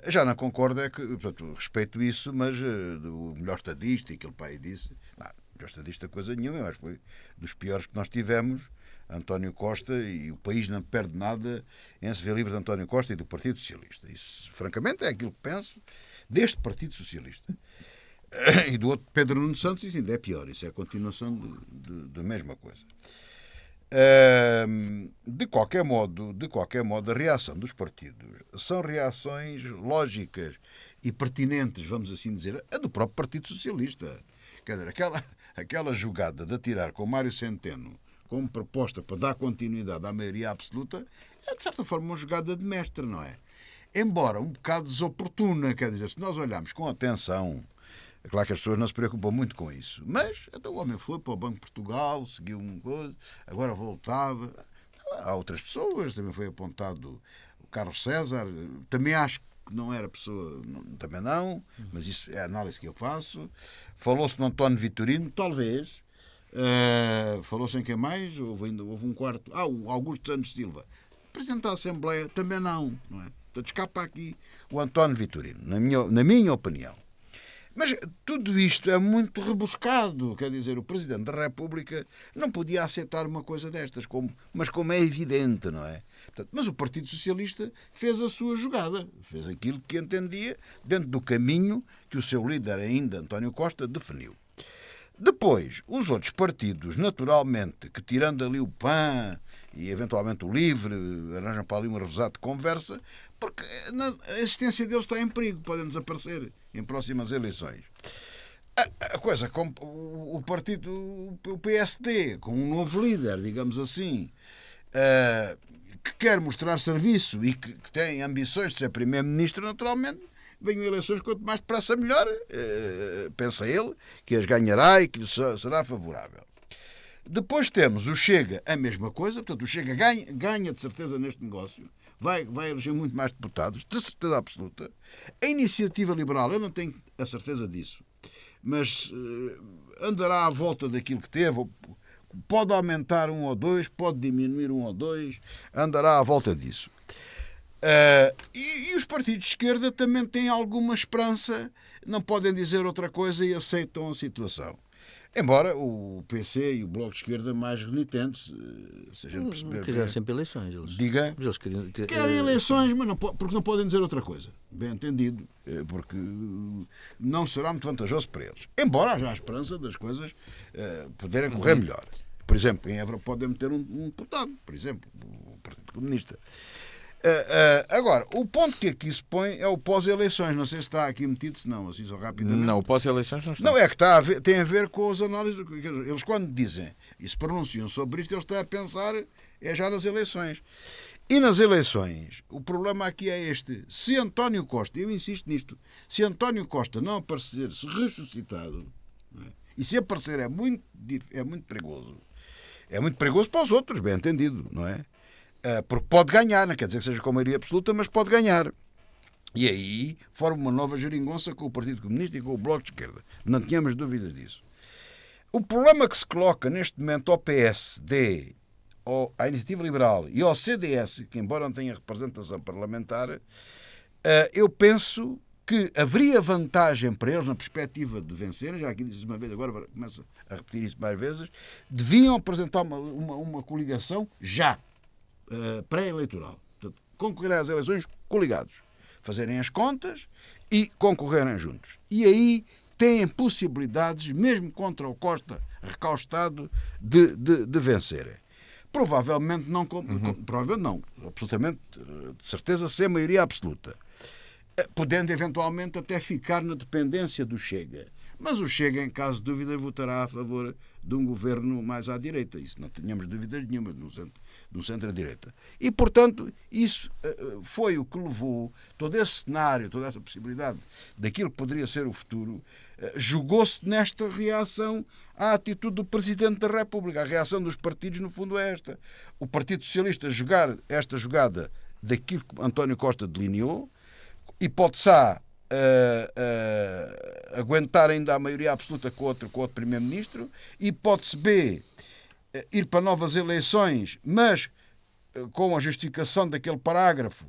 [SPEAKER 2] Já não concordo, é que, portanto, respeito isso, mas o melhor estadista, aquele pai disse, não, o melhor estadista coisa nenhuma, mas foi dos piores que nós tivemos, António Costa, e o país não perde nada em se ver livre de António Costa e do Partido Socialista. Isso, francamente, é aquilo que penso deste Partido Socialista. E do outro, Pedro Nuno Santos, isso ainda é pior, isso é a continuação da mesma coisa. De qualquer modo, a reação dos partidos são reações lógicas e pertinentes, vamos assim dizer, a do próprio Partido Socialista. Quer dizer, aquela jogada de atirar com Mário Centeno como proposta para dar continuidade à maioria absoluta é, de certa forma, uma jogada de mestre, não é? Embora um bocado desoportuna, quer dizer, se nós olharmos com atenção, é claro que as pessoas não se preocupam muito com isso, mas então o homem foi para o Banco de Portugal, seguiu uma coisa, agora voltava. Há outras pessoas, também foi apontado o Carlos César, também acho que não era pessoa, também não, mas isso é a análise que eu faço. Falou-se no António Vitorino, talvez. Falou-se em quem mais? Houve um quarto. O Augusto Santos Silva. Presidente da Assembleia, também não é? Portanto, escapa aqui o António Vitorino, na minha opinião. Mas tudo isto é muito rebuscado. Quer dizer, o Presidente da República não podia aceitar uma coisa destas, mas como é evidente, não é? Portanto, mas o Partido Socialista fez a sua jogada, fez aquilo que entendia dentro do caminho que o seu líder ainda, António Costa, definiu. Depois, os outros partidos, naturalmente, que tirando ali o PAN e eventualmente o LIVRE, arranjam para ali uma revezada de conversa, porque a existência deles está em perigo, podem desaparecer em próximas eleições. A coisa como o partido, o PSD, com um novo líder, digamos assim, que quer mostrar serviço e que tem ambições de ser primeiro-ministro, naturalmente, venham eleições quanto mais depressa melhor, pensa ele, que as ganhará e que lhe será favorável. Depois temos o Chega, a mesma coisa, portanto o Chega ganha de certeza neste negócio, vai eleger muito mais deputados, de certeza absoluta. A Iniciativa Liberal, eu não tenho a certeza disso, mas andará à volta daquilo que teve, pode aumentar 1 ou 2, pode diminuir 1 ou 2, andará à volta disso. E os partidos de esquerda também têm alguma esperança, não podem dizer outra coisa e aceitam a situação. Embora o PC e o Bloco de Esquerda mais renitentes, se a gente perceber...
[SPEAKER 3] Quiseram sempre eleições.
[SPEAKER 2] Diga.
[SPEAKER 3] Mas eles
[SPEAKER 2] querem eleições, mas porque não podem dizer outra coisa. Bem entendido. Porque não será muito vantajoso para eles. Embora haja a esperança das coisas poderem correr melhor. Por exemplo, em Évora podem meter um deputado, por exemplo, o Partido Comunista. Agora, o ponto que aqui se põe é o pós-eleições. Não sei se está aqui metido, se não, assim só rapidamente.
[SPEAKER 1] Não, o pós-eleições não está.
[SPEAKER 2] Não, é que tem a ver com as análises. Eles, quando dizem e se pronunciam sobre isto, eles estão a pensar já nas eleições. E nas eleições, o problema aqui é este. Se António Costa, eu insisto nisto, se António Costa não aparecer, se ressuscitado, não é? E se aparecer é muito perigoso. É muito perigoso para os outros, bem entendido, não é? Porque pode ganhar, não quer dizer que seja com maioria absoluta, mas pode ganhar. E aí forma uma nova geringonça com o Partido Comunista e com o Bloco de Esquerda. Não tínhamos dúvida disso. O problema que se coloca neste momento ao PSD, à Iniciativa Liberal e ao CDS, que embora não tenha representação parlamentar, eu penso que haveria vantagem para eles na perspectiva de vencer, já aqui disse uma vez, agora começo a repetir isso mais vezes, deviam apresentar uma coligação já. Pré-eleitoral. Portanto, concorrerem às eleições coligados. Fazerem as contas e concorrerem juntos. E aí têm possibilidades, mesmo contra o Costa recaustado, de vencerem. Provavelmente não, provavelmente não, absolutamente, de certeza, sem maioria absoluta. Podendo eventualmente até ficar na dependência do Chega. Mas o Chega, em caso de dúvida, votará a favor de um governo mais à direita. Isso não tínhamos dúvidas nenhuma no centro-direita. E, portanto, isso foi o que levou todo esse cenário, toda essa possibilidade daquilo que poderia ser o futuro, jogou-se nesta reação à atitude do Presidente da República. A reação dos partidos, no fundo, é esta. O Partido Socialista jogar esta jogada daquilo que António Costa delineou, hipótese A, aguentar ainda a maioria absoluta com outro primeiro-ministro, hipótese B, ir para novas eleições, mas com a justificação daquele parágrafo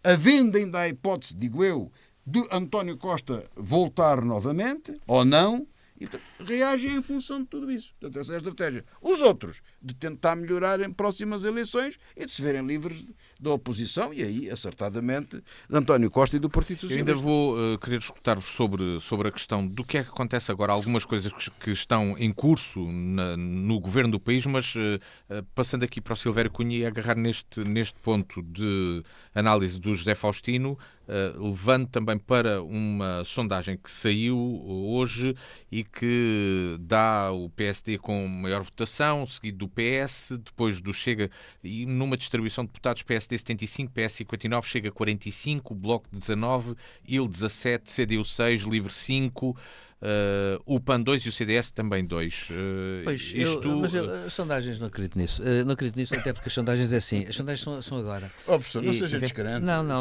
[SPEAKER 2] havendo ainda a hipótese, digo eu, de António Costa voltar novamente, ou não, e reagem em função de tudo isso. Portanto, essa é a estratégia. Os outros, de tentar melhorar em próximas eleições e de se verem livres da oposição, e aí, acertadamente, de António Costa e do Partido Socialista.
[SPEAKER 1] Eu ainda vou querer escutar-vos sobre a questão do que é que acontece agora, algumas coisas que estão em curso no governo do país, mas passando aqui para o Silvério Cunha e agarrar neste ponto de análise do José Faustino, levando também para uma sondagem que saiu hoje e que dá o PSD com maior votação, seguido do PS, depois do Chega, e numa distribuição de deputados PSD 75, PS 59, Chega 45, Bloco 19, IL 17, CDU 6, Livre 5, o PAN 2 e o CDS também 2.
[SPEAKER 3] Pois, mas as sondagens não acredito nisso. Não acredito nisso, até porque as sondagens é assim. As sondagens são agora.
[SPEAKER 2] Professor, não seja descrente.
[SPEAKER 3] Não,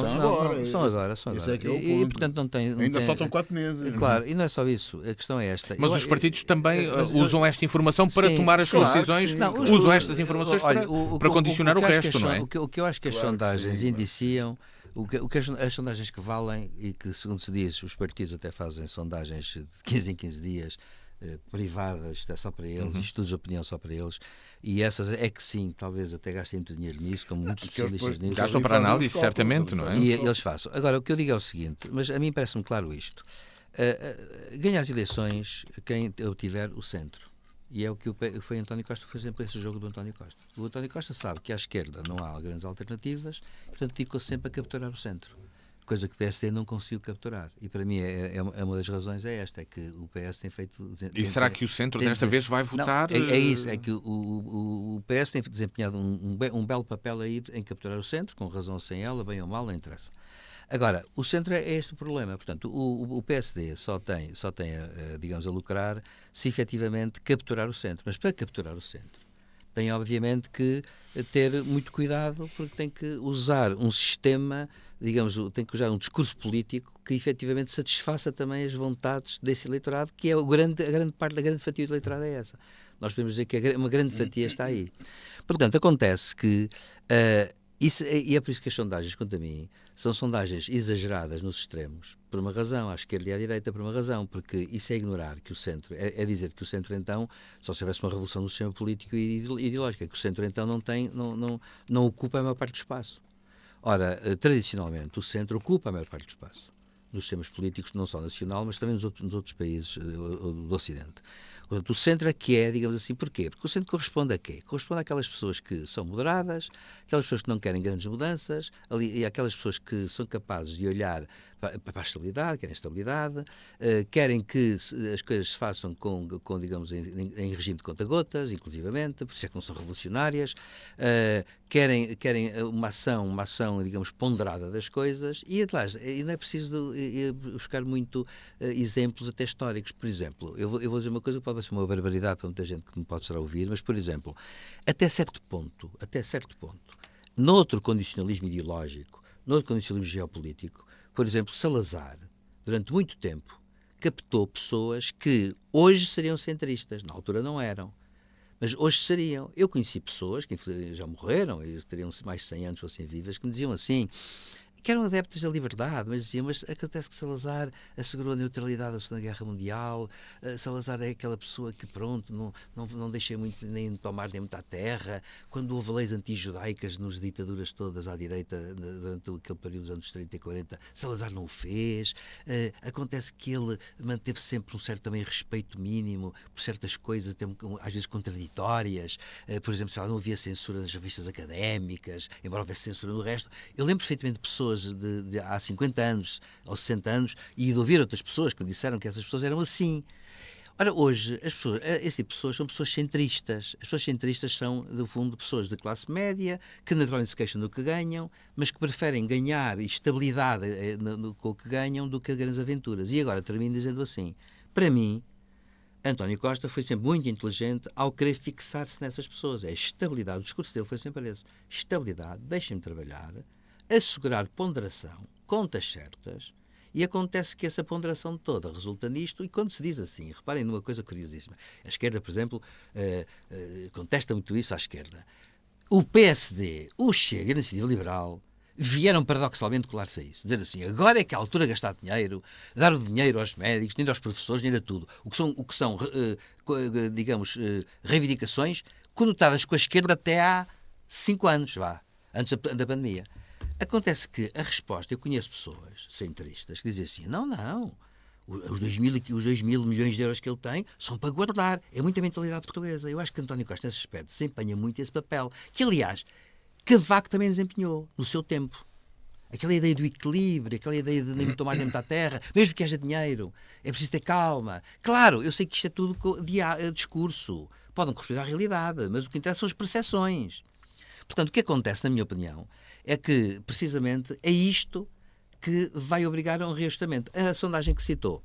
[SPEAKER 3] são agora.
[SPEAKER 2] Isso é que é o ponto.
[SPEAKER 3] E, portanto, não tem...
[SPEAKER 2] Ainda faltam 4 meses.
[SPEAKER 3] Claro, e não é só isso. A questão é esta.
[SPEAKER 1] Mas os partidos também usam esta informação para tomar as suas decisões, usam estas informações para condicionar o resto, não é?
[SPEAKER 3] O que eu acho que as sondagens indiciam... O que as sondagens que valem, e que, segundo se diz, os partidos até fazem sondagens de 15 em 15 dias, privadas, isto é só para eles, estudos de opinião só para eles, e essas é que sim, talvez até gastem muito dinheiro nisso, como muitos especialistas nisso.
[SPEAKER 1] Gastam para análise, certamente, não é?
[SPEAKER 3] E eles façam. Agora, o que eu digo é o seguinte, mas a mim parece-me claro isto. Ganhar as eleições, quem obtiver o centro. E é o que foi António Costa, foi sempre esse jogo do António Costa. O António Costa sabe que à esquerda não há grandes alternativas, portanto dedicou sempre a capturar o centro. Coisa que o PSD não conseguiu capturar. E para mim uma das razões é esta, é que o PS tem feito...
[SPEAKER 1] E será que o centro desta vez vai votar?
[SPEAKER 3] Não, é isso, é que o PS tem desempenhado um belo papel aí em capturar o centro, com razão ou sem ela, bem ou mal, não interessa. Agora, o centro é este o problema. Portanto, o PSD só tem digamos, a lucrar se efetivamente capturar o centro. Mas para capturar o centro, tem obviamente que ter muito cuidado, porque tem que usar um sistema, digamos, tem que usar um discurso político que efetivamente satisfaça também as vontades desse eleitorado, que é a grande parte da grande fatia do eleitorado é essa. Nós podemos dizer que uma grande fatia está aí. Portanto, acontece que... e é por isso que as sondagens, quanto a mim, são sondagens exageradas nos extremos, por uma razão, à esquerda e à direita por uma razão, porque isso é ignorar que o centro, é dizer que o centro então, só se houvesse uma revolução no sistema político e ideológico, é que o centro então não ocupa a maior parte do espaço. Ora, tradicionalmente, o centro ocupa a maior parte do espaço, nos sistemas políticos, não só nacional, mas também nos outros países do Ocidente. Portanto, o centro é que é, digamos assim, porquê? Porque o centro corresponde a quê? Corresponde àquelas pessoas que são moderadas, aquelas pessoas que não querem grandes mudanças, e aquelas pessoas que são capazes de olhar para a estabilidade, querem estabilidade, querem que as coisas se façam digamos, em regime de conta-gotas, inclusivamente, por isso é que não são revolucionárias, querem uma ação, digamos, ponderada das coisas, e não é preciso buscar muito exemplos até históricos. Por exemplo, eu vou dizer uma coisa que pode ser uma barbaridade para muita gente que me pode estar a ouvir, mas, por exemplo, até certo ponto, noutro condicionalismo ideológico, noutro condicionalismo geopolítico, por exemplo, Salazar, durante muito tempo, captou pessoas que hoje seriam centristas, na altura não eram, mas hoje seriam. Eu conheci pessoas que já morreram, e teriam mais de 100 anos fossem vivas, que me diziam assim, que eram adeptos da liberdade, mas diziam, mas acontece que Salazar assegurou a neutralidade da Segunda Guerra Mundial, Salazar é aquela pessoa que, pronto, não deixa muito nem tomar nem muita terra, quando houve leis anti-judaicas nas ditaduras todas à direita, durante aquele período dos anos 30 e 40, Salazar não o fez, acontece que ele manteve sempre um certo também respeito mínimo por certas coisas, até às vezes contraditórias, por exemplo, se não havia censura nas revistas académicas, embora houvesse censura no resto. Eu lembro perfeitamente de pessoas de há 50 anos ou 60 anos e de ouvir outras pessoas que me disseram que essas pessoas eram assim. Ora, hoje, esse tipo de pessoas são pessoas centristas. As pessoas centristas são, no fundo, pessoas de classe média, que naturalmente se queixam do que ganham, mas que preferem ganhar estabilidade com o que ganham do que grandes aventuras. E agora termino dizendo assim, para mim, António Costa foi sempre muito inteligente ao querer fixar-se nessas pessoas. É estabilidade. O discurso dele foi sempre esse. Estabilidade, deixem-me trabalhar, assegurar ponderação, contas certas, e acontece que essa ponderação toda resulta nisto, e quando se diz assim, reparem numa coisa curiosíssima, a esquerda, por exemplo, contesta muito isso à esquerda. O PSD, o Chega, a Iniciativa Liberal, vieram paradoxalmente colar-se a isso. Dizer assim, agora é que é a altura de gastar dinheiro, dar o dinheiro aos médicos, dinheiro aos professores, dinheiro a tudo. O que são digamos, reivindicações conotadas com a esquerda até há 5 anos, antes da pandemia. Acontece que a resposta, eu conheço pessoas centristas que dizem assim, não, os 2 mil milhões de euros que ele tem são para guardar. É muita mentalidade portuguesa. Eu acho que António Costa, nesse aspecto, desempenha muito esse papel. Que, aliás, Cavaco também desempenhou no seu tempo. Aquela ideia do equilíbrio, aquela ideia de nem tomar nem muita terra, mesmo que haja dinheiro, é preciso ter calma. Claro, eu sei que isto é tudo discurso. Podem corresponder à realidade, mas o que interessa são as percepções. Portanto, o que acontece, na minha opinião, é que, precisamente, é isto que vai obrigar a um reajustamento. A sondagem que citou,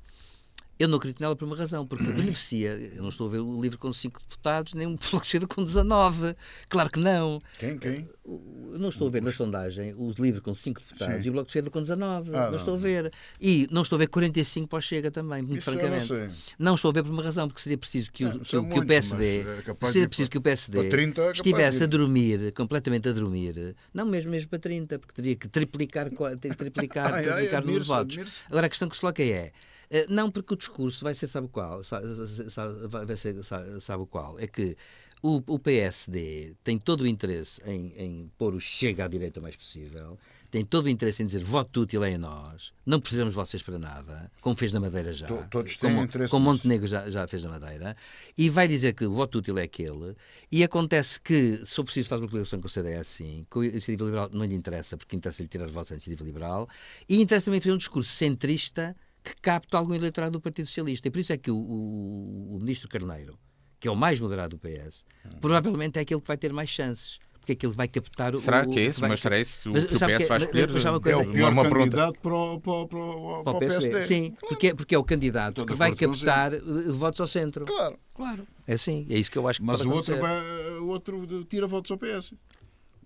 [SPEAKER 3] eu não acredito nela por uma razão, porque beneficia. Eu não estou a ver o livro com 5 deputados, nem um Bloco de Esquerda com 19. Claro que não.
[SPEAKER 2] Quem?
[SPEAKER 3] Eu não estou a ver na sondagem o livro com 5 deputados. Sim. E o Bloco de Esquerda com 19. Não estou a ver. E não estou a ver 45 para o Chega também, muito francamente. Não estou a ver por uma razão, porque seria preciso que o PSD estivesse a dormir, completamente a dormir. Não mesmo para 30, porque teria que triplicar o número de votos. Agora a questão que se coloca é, não, porque o discurso vai ser, sabe o qual? É que o PSD tem todo o interesse em pôr o Chega à direita o mais possível, tem todo o interesse em dizer voto útil é em nós, não precisamos de vocês para nada, como fez na Madeira já,
[SPEAKER 2] todos têm interesse
[SPEAKER 3] como Montenegro já fez na Madeira, e vai dizer que o voto útil é aquele, e acontece que, se for preciso, faz uma coligação com o CDS, sim, com a Iniciativa Liberal não lhe interessa, porque interessa-lhe tirar votos à Iniciativa Liberal, e interessa também fazer um discurso centrista que capta algum eleitorado do Partido Socialista. E por isso é que o ministro Carneiro, que é o mais moderado do PS, provavelmente é aquele que vai ter mais chances. Porque é que ele vai captar
[SPEAKER 1] Será que é esse? Mas será esse o que o PS vai escolher?
[SPEAKER 2] É o pior candidato para o PSD.
[SPEAKER 3] Sim, porque é o candidato que vai captar votos ao centro.
[SPEAKER 2] Claro.
[SPEAKER 3] É assim, é isso que eu acho que
[SPEAKER 2] mas
[SPEAKER 3] pode acontecer.
[SPEAKER 2] o outro tira votos ao PS.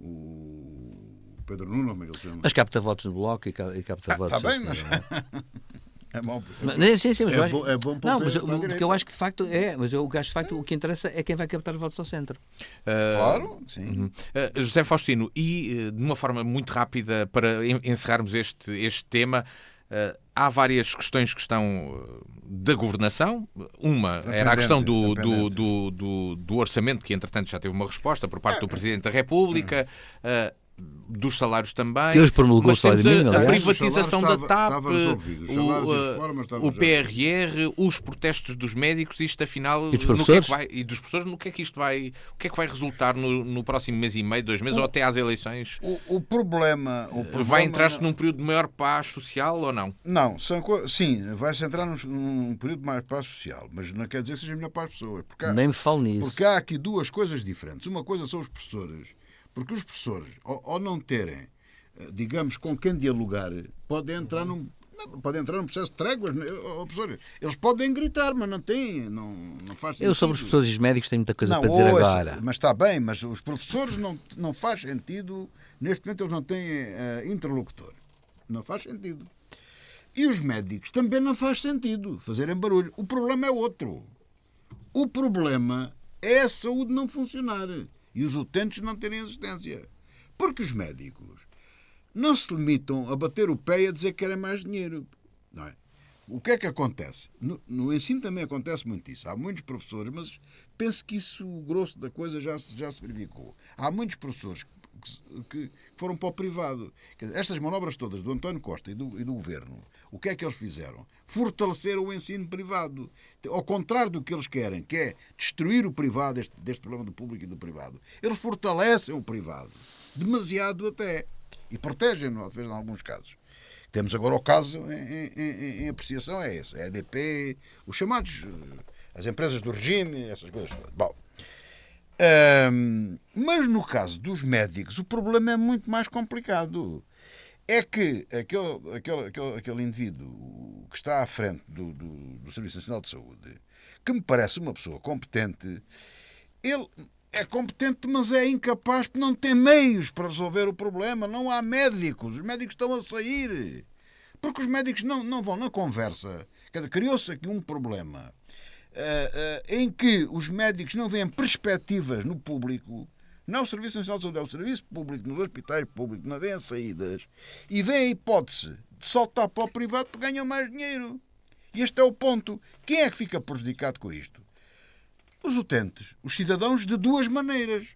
[SPEAKER 2] O Pedro Nuno, como é que ele chama?
[SPEAKER 3] Mas capta votos no Bloco e capta votos
[SPEAKER 2] ao centro.
[SPEAKER 3] Está bem, mas...
[SPEAKER 2] É bom.
[SPEAKER 3] Sim, mas
[SPEAKER 2] é bom para
[SPEAKER 3] porque eu acho que de facto mas eu acho de facto o que interessa é quem vai captar votos ao centro.
[SPEAKER 2] Claro, sim.
[SPEAKER 1] José Faustino, e de uma forma muito rápida para encerrarmos este tema, há várias questões que estão da governação. Uma era a questão do orçamento, que entretanto já teve uma resposta por parte do Presidente da República. Dos salários também,
[SPEAKER 3] que hoje promulgou
[SPEAKER 1] mas temos
[SPEAKER 3] a
[SPEAKER 1] privatização da TAP, o PRR, os protestos dos médicos, isto afinal
[SPEAKER 3] e dos professores,
[SPEAKER 1] no que é que isto vai, o que é que vai resultar no próximo mês e meio, 2 meses ou até às eleições?
[SPEAKER 2] O problema
[SPEAKER 1] vai entrar-se num período de maior paz social ou não?
[SPEAKER 2] Não, sim, vai-se entrar num período de maior paz social, mas não quer dizer que seja melhor para as pessoas.
[SPEAKER 3] Nem me falo nisso.
[SPEAKER 2] Porque há aqui duas coisas diferentes. Uma coisa são os professores. Porque os professores, ao não terem, digamos, com quem dialogar, podem entrar num processo de tréguas. Eles podem gritar, mas não faz sentido.
[SPEAKER 3] Eu sobre os professores e os médicos tenho muita coisa para dizer agora.
[SPEAKER 2] Mas está bem, mas os professores não faz sentido. Neste momento eles não têm interlocutor. Não faz sentido. E os médicos também não faz sentido fazerem barulho. O problema é outro. O problema é a saúde não funcionar. E os utentes não terem assistência. Porque os médicos não se limitam a bater o pé e a dizer que querem mais dinheiro. Não é? O que é que acontece? No ensino também acontece muito isso. Há muitos professores, mas penso que isso, o grosso da coisa, já se verificou. Há muitos professores que foram para o privado. Quer dizer, estas manobras todas do António Costa e do Governo, o que é que eles fizeram? Fortaleceram o ensino privado. Ao contrário do que eles querem, que é destruir o privado, deste problema do público e do privado. Eles fortalecem o privado. Demasiado até. E protegem-no, às vezes, em alguns casos. Temos agora o caso em apreciação, é esse. A EDP, os chamados, as empresas do regime, essas coisas todas. Bom. Mas no caso dos médicos o problema é muito mais complicado. É que aquele indivíduo que está à frente do Serviço Nacional de Saúde, que me parece uma pessoa competente, ele é competente, mas é incapaz porque não tem meios para resolver o problema. Não há médicos, os médicos estão a sair, porque os médicos não vão na conversa. Criou-se aqui um problema em que os médicos não veem perspectivas no público, não é o Serviço Nacional de Saúde, é o serviço público, nos hospitais públicos, não vêem saídas, e vem a hipótese de saltar para o privado porque ganham mais dinheiro. E este é o ponto. Quem é que fica prejudicado com isto? Os utentes, os cidadãos, de duas maneiras.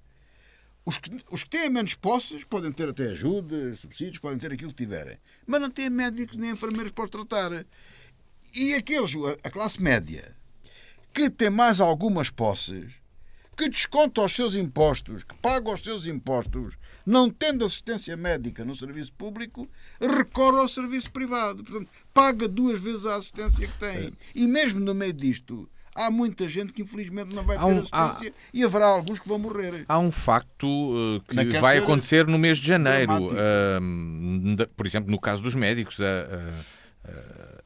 [SPEAKER 2] Os que têm menos posses podem ter até ajudas, subsídios, podem ter aquilo que tiverem, mas não têm médicos nem enfermeiros para os tratar. E aqueles, a classe média, que tem mais algumas posses, que desconta os seus impostos, que paga os seus impostos, não tendo assistência médica no serviço público, recorre ao serviço privado. Portanto, paga duas vezes a assistência que tem. E mesmo no meio disto, há muita gente que infelizmente não vai ter assistência e haverá alguns que vão morrer.
[SPEAKER 1] Há um facto que vai acontecer no mês de janeiro. Por exemplo, no caso dos médicos,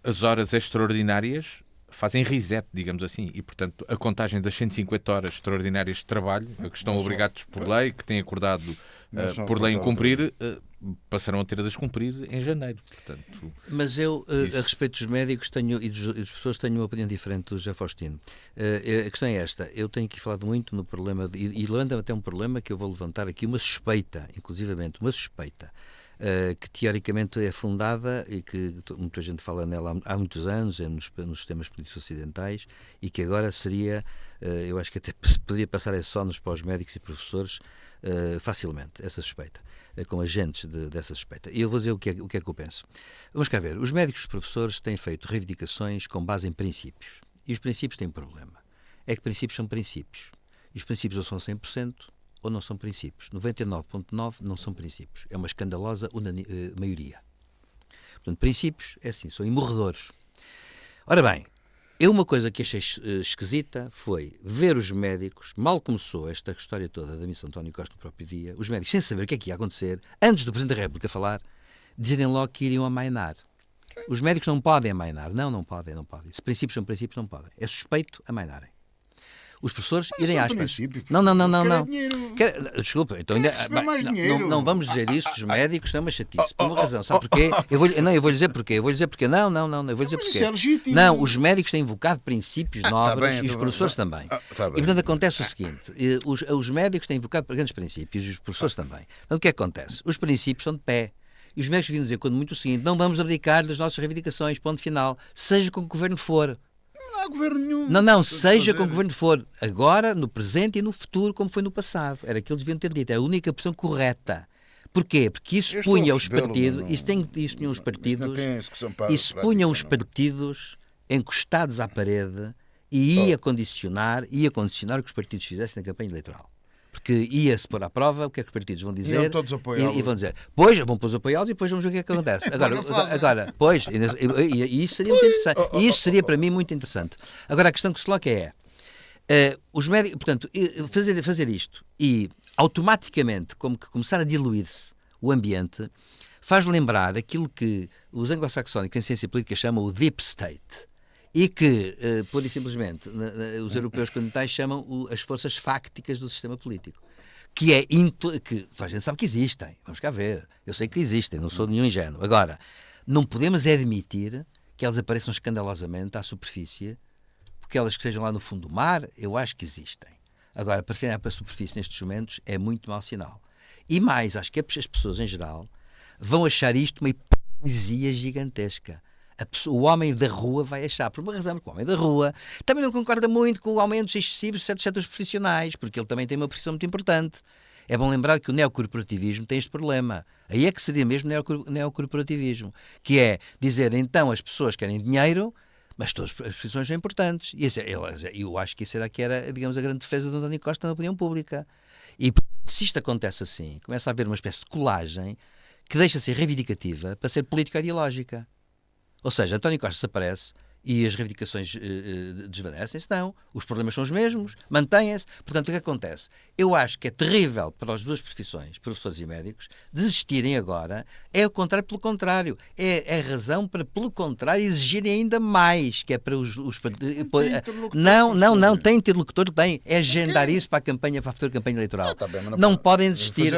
[SPEAKER 1] as horas extraordinárias fazem reset, digamos assim, e portanto a contagem das 150 horas extraordinárias de trabalho, que estão obrigados por lei, que têm acordado por lei em cumprir, passarão a ter a descumprir em janeiro. Portanto,
[SPEAKER 3] mas eu, a respeito dos médicos e dos professores, tenho uma opinião diferente do José Faustino. A questão é esta: eu tenho aqui falado muito no problema, e levanta até um problema que eu vou levantar aqui, uma suspeita, inclusivamente, uma suspeita. Que teoricamente é fundada e que muita gente fala nela há muitos anos, nos sistemas políticos ocidentais, e que agora seria, eu acho que até poderia passar só nos pós-médicos e professores facilmente, essa suspeita, com agentes dessa suspeita. E eu vou dizer o que é que eu penso. Vamos cá ver, os médicos e os professores têm feito reivindicações com base em princípios, e os princípios têm um problema, é que princípios são princípios, e os princípios ou são 100%, ou não são princípios. 99,9% não são princípios. É uma escandalosa maioria. Portanto, princípios, é assim, são imorredores. Ora bem, uma coisa que achei esquisita foi ver os médicos, mal começou esta história toda da missão de António Costa no próprio dia, os médicos, sem saber o que ia acontecer, antes do Presidente da República falar, dizerem logo que iriam amainar. Os médicos não podem amainar. Não podem. Se princípios são princípios, não podem. É suspeito amainarem. Os professores irem aspas. Não. Desculpa, então não vamos dizer isso dos médicos, não é uma chatice. Por uma razão, sabe porquê? Eu vou lhe dizer porquê. Eu vou dizer porquê. Não, eu vou lhe dizer porquê.
[SPEAKER 2] É legítimo.
[SPEAKER 3] Não, os médicos têm invocado princípios nobres e os professores também. E portanto acontece o seguinte: os médicos têm invocado grandes princípios e os professores também. Então o que é que acontece? Os princípios são de pé. E os médicos vinham dizer, quando muito o seguinte: não vamos abdicar das nossas reivindicações, ponto final, seja com que o governo for.
[SPEAKER 2] Não há governo nenhum.
[SPEAKER 3] Não, seja com o governo for. Agora, no presente e no futuro, como foi no passado. Era aquilo que eles deviam ter dito. É a única opção correta. Porquê? Porque isso punha os partidos. Isso punha os partidos. Isso punha os partidos encostados à parede e ia condicionar o que os partidos fizessem na campanha eleitoral. Porque ia-se pôr à prova o que é que os partidos vão dizer e vão dizer, pois, vão pôr apoiá-los e depois vamos ver o que é que acontece. Agora pois, e isso seria muito interessante. E isso seria para mim muito interessante. Agora a questão que se coloca é, os médicos, portanto, fazer isto e automaticamente como que começar a diluir-se o ambiente faz lembrar aquilo que os anglo-saxónicos em ciência política chamam o deep state. E que, pura e simplesmente, os europeus continentais chamam as forças fácticas do sistema político. Que a gente sabe que existem. Vamos cá ver. Eu sei que existem, não sou nenhum ingênuo. Agora, não podemos admitir que elas apareçam escandalosamente à superfície, porque elas que estejam lá no fundo do mar, eu acho que existem. Agora, aparecerem para a superfície nestes momentos é muito mau sinal. E mais, acho que as pessoas em geral vão achar isto uma hipocrisia gigantesca. O homem da rua vai achar, por uma razão, porque o homem da rua também não concorda muito com aumentos excessivos de certos setores profissionais, porque ele também tem uma profissão muito importante. É bom lembrar que o neocorporativismo tem este problema. Aí é que seria mesmo neocorporativismo, que é dizer, então, as pessoas querem dinheiro, mas todas as profissões são importantes. E eu acho que isso era, digamos, a grande defesa do António Costa na opinião pública. E se isto acontece assim, começa a haver uma espécie de colagem que deixa de ser reivindicativa para ser político-ideológica. Ou seja, António Costa desaparece e as reivindicações desvanecem-se. Não, os problemas são os mesmos, mantêm-se. Portanto, o que acontece? Eu acho que é terrível para as duas profissões, professores e médicos, desistirem agora. É o contrário pelo contrário. É a razão para, pelo contrário, exigirem ainda mais, que é para os não, tem interlocutor, tem. É agendar isso para a futura campanha eleitoral. Não podem desistir.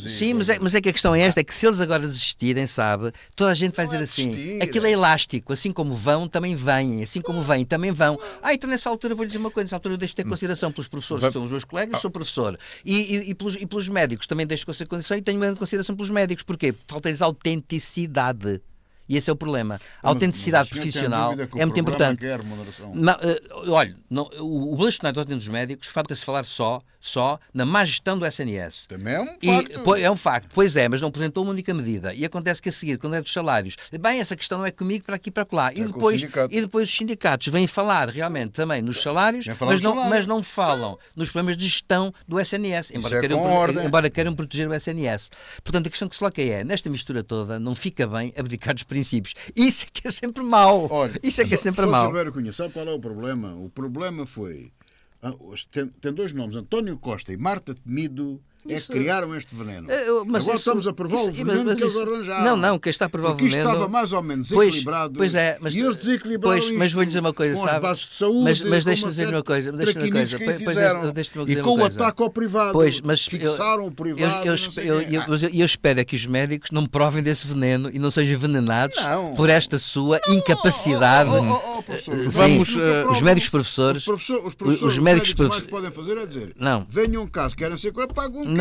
[SPEAKER 3] Sim, mas é que a questão é esta, é que se eles agora desistirem, sabe, toda a gente vai dizer assim, aquilo é elástico, assim como vão, também também vêm, assim como vêm, também vão. Então nessa altura vou-lhe dizer uma coisa, nessa altura eu deixo de ter consideração pelos professores, que são os meus colegas, sou professor, e pelos médicos também deixo de ter consideração, e tenho mesmo consideração pelos médicos. Porquê? Falta-lhes autenticidade. E esse é o problema. A autenticidade profissional é muito importante. Olha, o balustrado dos médicos falta-se falar só na má gestão do SNS.
[SPEAKER 2] Também é um facto.
[SPEAKER 3] É um facto, pois é, mas não apresentou uma única medida. E acontece que a seguir, quando é dos salários, bem, essa questão não é comigo, para aqui e para lá. E depois os sindicatos vêm falar realmente também nos salários, mas não falam nos problemas de gestão do SNS, embora queiram proteger o SNS. Portanto, a questão que se coloca nesta mistura toda, não fica bem abdicar dos princípios. Isso é que é sempre mau.
[SPEAKER 2] Olha,
[SPEAKER 3] isso é que é sempre mau.
[SPEAKER 2] Silvério Cunha, sabe qual é o problema? O problema foi... Tem dois nomes, António Costa e Marta Temido, que criaram este veneno. Agora estamos a provar o veneno que eles arranjaram.
[SPEAKER 3] Não, quem está a provar o veneno...
[SPEAKER 2] Porque estava mais ou menos equilibrado.
[SPEAKER 3] Pois é,
[SPEAKER 2] e eles desequilibraram isto
[SPEAKER 3] mas vou-lhe dizer uma coisa,
[SPEAKER 2] com
[SPEAKER 3] sabe?
[SPEAKER 2] as bases de saúde,
[SPEAKER 3] mas deixe-me dizer uma coisa.
[SPEAKER 2] E com o ataque ao privado. Fixaram o privado.
[SPEAKER 3] Eu espero que os médicos não provem desse veneno e não sejam envenenados por esta sua incapacidade. Os médicos professores...
[SPEAKER 2] Os médicos mais podem fazer é dizer, venham cá, se querem ser curados, pagam.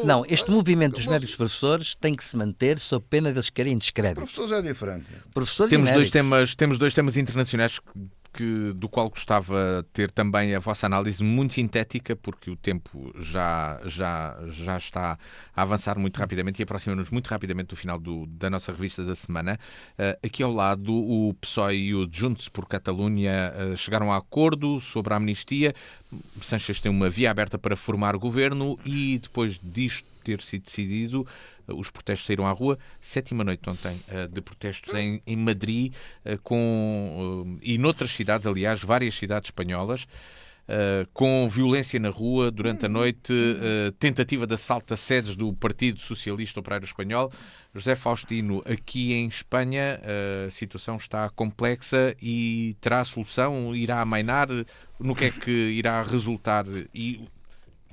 [SPEAKER 3] Não. Este movimento dos médicos professores tem que se manter sob pena deles querem descrédito.
[SPEAKER 2] Professores é diferente.
[SPEAKER 1] Temos dois temas internacionais do qual gostava de ter também a vossa análise muito sintética, porque o tempo já está a avançar muito rapidamente e aproxima-nos muito rapidamente do final da nossa revista da semana. Aqui ao lado, o PSOE e o Junts por Catalunha chegaram a acordo sobre a amnistia. Sánchez tem uma via aberta para formar governo e depois disto ter sido decidido, os protestos saíram à rua. 7ª noite ontem de protestos em Madrid e noutras cidades, aliás, várias cidades espanholas, com violência na rua durante a noite, tentativa de assalto a sedes do Partido Socialista Operário Espanhol. José Faustino, aqui em Espanha a situação está complexa e terá solução? Irá amainar? No que é que irá resultar? E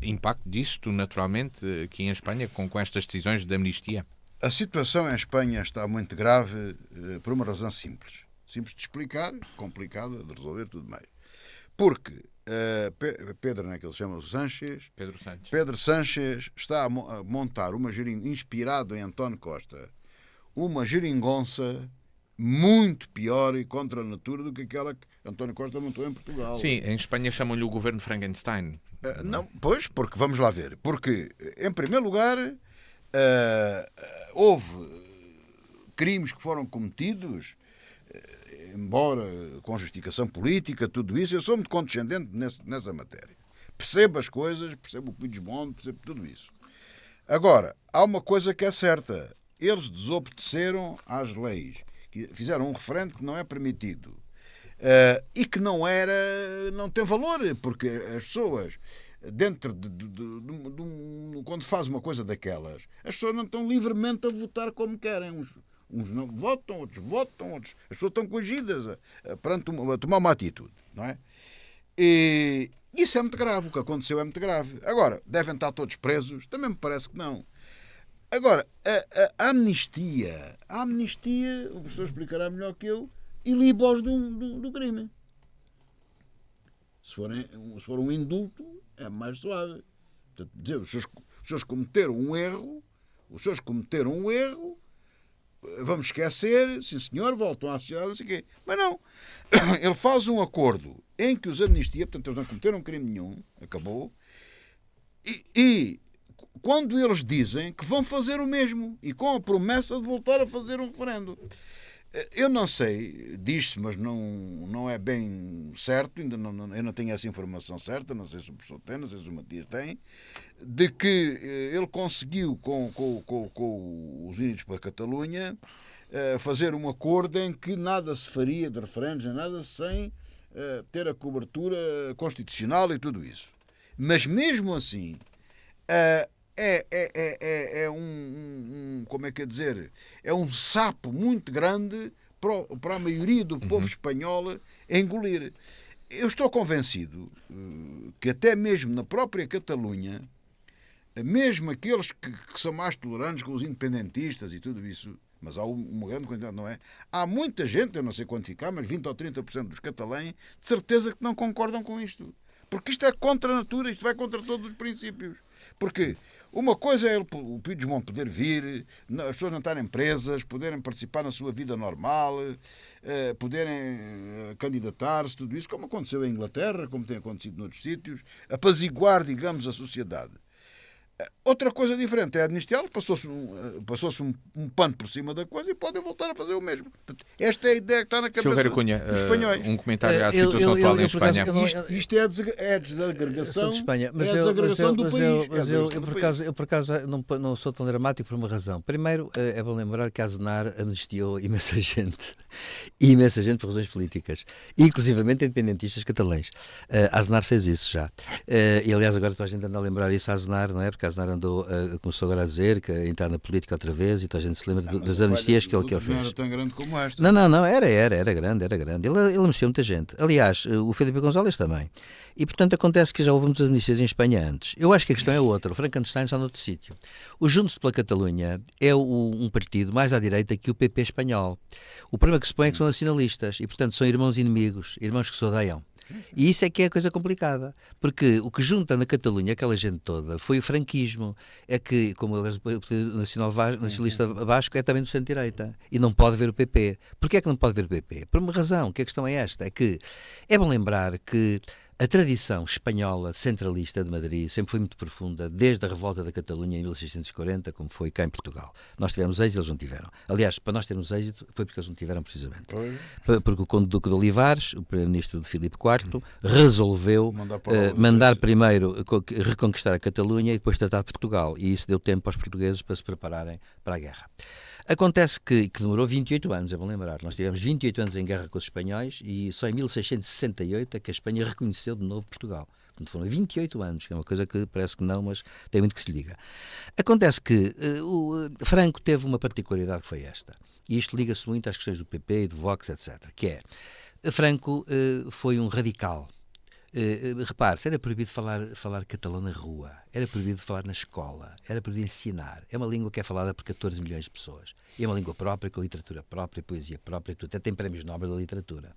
[SPEAKER 1] impacto disto, naturalmente, aqui em Espanha, com estas decisões de amnistia?
[SPEAKER 2] A situação em Espanha está muito grave por uma razão simples. Simples de explicar, complicada de resolver, tudo mais. Porque Pedro, que ele chama Pedro Sánchez está a montar inspirado em António Costa, uma geringonça muito pior e contra a natura do que aquela que António Costa montou em Portugal.
[SPEAKER 1] Sim, em Espanha chamam-lhe o governo Frankenstein.
[SPEAKER 2] Não, pois, porque vamos lá ver. Porque, em primeiro lugar, houve crimes que foram cometidos, embora com justificação política, tudo isso. Eu sou muito condescendente nessa matéria. Percebo as coisas, percebo o Puigdemont, percebo tudo isso. Agora, há uma coisa que é certa. Eles desobedeceram às leis. Fizeram um referendo que não é permitido. E que não tem valor, porque as pessoas, dentro quando faz uma coisa daquelas, as pessoas não estão livremente a votar como querem. Uns não votam, outros votam, as pessoas estão coagidas a tomar uma atitude, não é? E isso é muito grave, o que aconteceu é muito grave. Agora, devem estar todos presos? Também me parece que não. Agora, a amnistia, o professor explicará melhor que eu, iliba-os do crime. Se for um indulto, é mais suave. Portanto, dizer, os senhores cometeram um erro, vamos esquecer, sim senhor, voltam à sociedade, não sei o quê. Mas não. Ele faz um acordo em que os amnistia, portanto, eles não cometeram crime nenhum, acabou, e quando eles dizem que vão fazer o mesmo, e com a promessa de voltar a fazer um referendo. Eu não sei, diz-se, mas não é bem certo, eu não tenho essa informação certa, não sei se o professor tem, não sei se o Matias tem, de que ele conseguiu com os Unidos para a Catalunha fazer um acordo em que nada se faria de referendos, nem nada, sem ter a cobertura constitucional e tudo isso. Mas mesmo assim, como é que é dizer? É um sapo muito grande para a maioria do povo espanhol engolir. Eu estou convencido que até mesmo na própria Catalunha mesmo aqueles que são mais tolerantes com os independentistas e tudo isso, mas há uma grande quantidade, não é? Há muita gente, eu não sei quantificar, mas 20 ou 30% dos catalães, de certeza que não concordam com isto. Porque isto é contra a natura, isto vai contra todos os princípios. Porque uma coisa é o Puigdemont poder vir, as pessoas não estarem presas, poderem participar na sua vida normal, poderem candidatar-se, tudo isso, como aconteceu em Inglaterra, como tem acontecido noutros sítios, apaziguar, digamos, a sociedade. Outra coisa diferente é amnistiá-los, passou-se um pano por cima da coisa e podem voltar a fazer o mesmo. Esta é a ideia que está na cabeça
[SPEAKER 1] Silvério Cunha,
[SPEAKER 2] dos espanhóis.
[SPEAKER 1] um comentário à situação atual em Espanha.
[SPEAKER 2] Isto é a desagregação,
[SPEAKER 3] de Espanha, mas
[SPEAKER 2] é a desagregação do país.
[SPEAKER 3] Eu por acaso não sou tão dramático por uma razão. Primeiro, é bom lembrar que a Aznar amnistiou imensa gente por razões políticas, inclusivamente independentistas catalães. A Aznar fez isso já. E aliás, agora toda a gente anda a lembrar isso a Aznar, não é? Porque a Aznar começou agora a dizer que entrar na política outra vez e toda a gente se lembra das amnistias que ele fez.
[SPEAKER 2] Não era tão grande como esta.
[SPEAKER 3] Não, era grande. Ele amnistiou muita gente. Aliás, o Filipe González também. E, portanto, acontece que já houve muitas amnistias em Espanha antes. Eu acho que a questão é outra. O Frankenstein está noutro sítio. O Juntos pela Catalunha é um partido mais à direita que o PP espanhol. O problema que se põe é que são nacionalistas e, portanto, são irmãos inimigos, irmãos que se odeiam. E isso é que é a coisa complicada, porque o que junta na Catalunha aquela gente toda foi o franquismo, é que, como o Partido Nacionalista Basco é também do centro-direita, e não pode ver o PP. Porquê é que não pode ver o PP? Por uma razão, que a questão é esta, é que é bom lembrar que a tradição espanhola centralista de Madrid sempre foi muito profunda, desde a revolta da Catalunha em 1640, como foi cá em Portugal. Nós tivemos êxito, eles não tiveram. Aliás, para nós termos êxito, foi porque eles não tiveram, precisamente. Porque o Conde Duque de Olivares, o primeiro-ministro de Filipe IV, resolveu mandar primeiro reconquistar a Catalunha e depois tratar de Portugal. E isso deu tempo aos portugueses para se prepararem para a guerra. Acontece que demorou 28 anos, é bom lembrar. Nós tivemos 28 anos em guerra com os espanhóis e só em 1668 é que a Espanha reconheceu de novo Portugal. Portanto, foram 28 anos, que é uma coisa que parece que não, mas tem muito que se liga. Acontece que o Franco teve uma particularidade que foi esta, e isto liga-se muito às questões do PP e do Vox, etc., que é, Franco foi um radical. Repare-se, era proibido falar catalão na rua, era proibido falar na escola, era proibido ensinar. É uma língua que é falada por 14 milhões de pessoas. E é uma língua própria, com literatura própria, poesia própria, até tem prémios Nobel da literatura.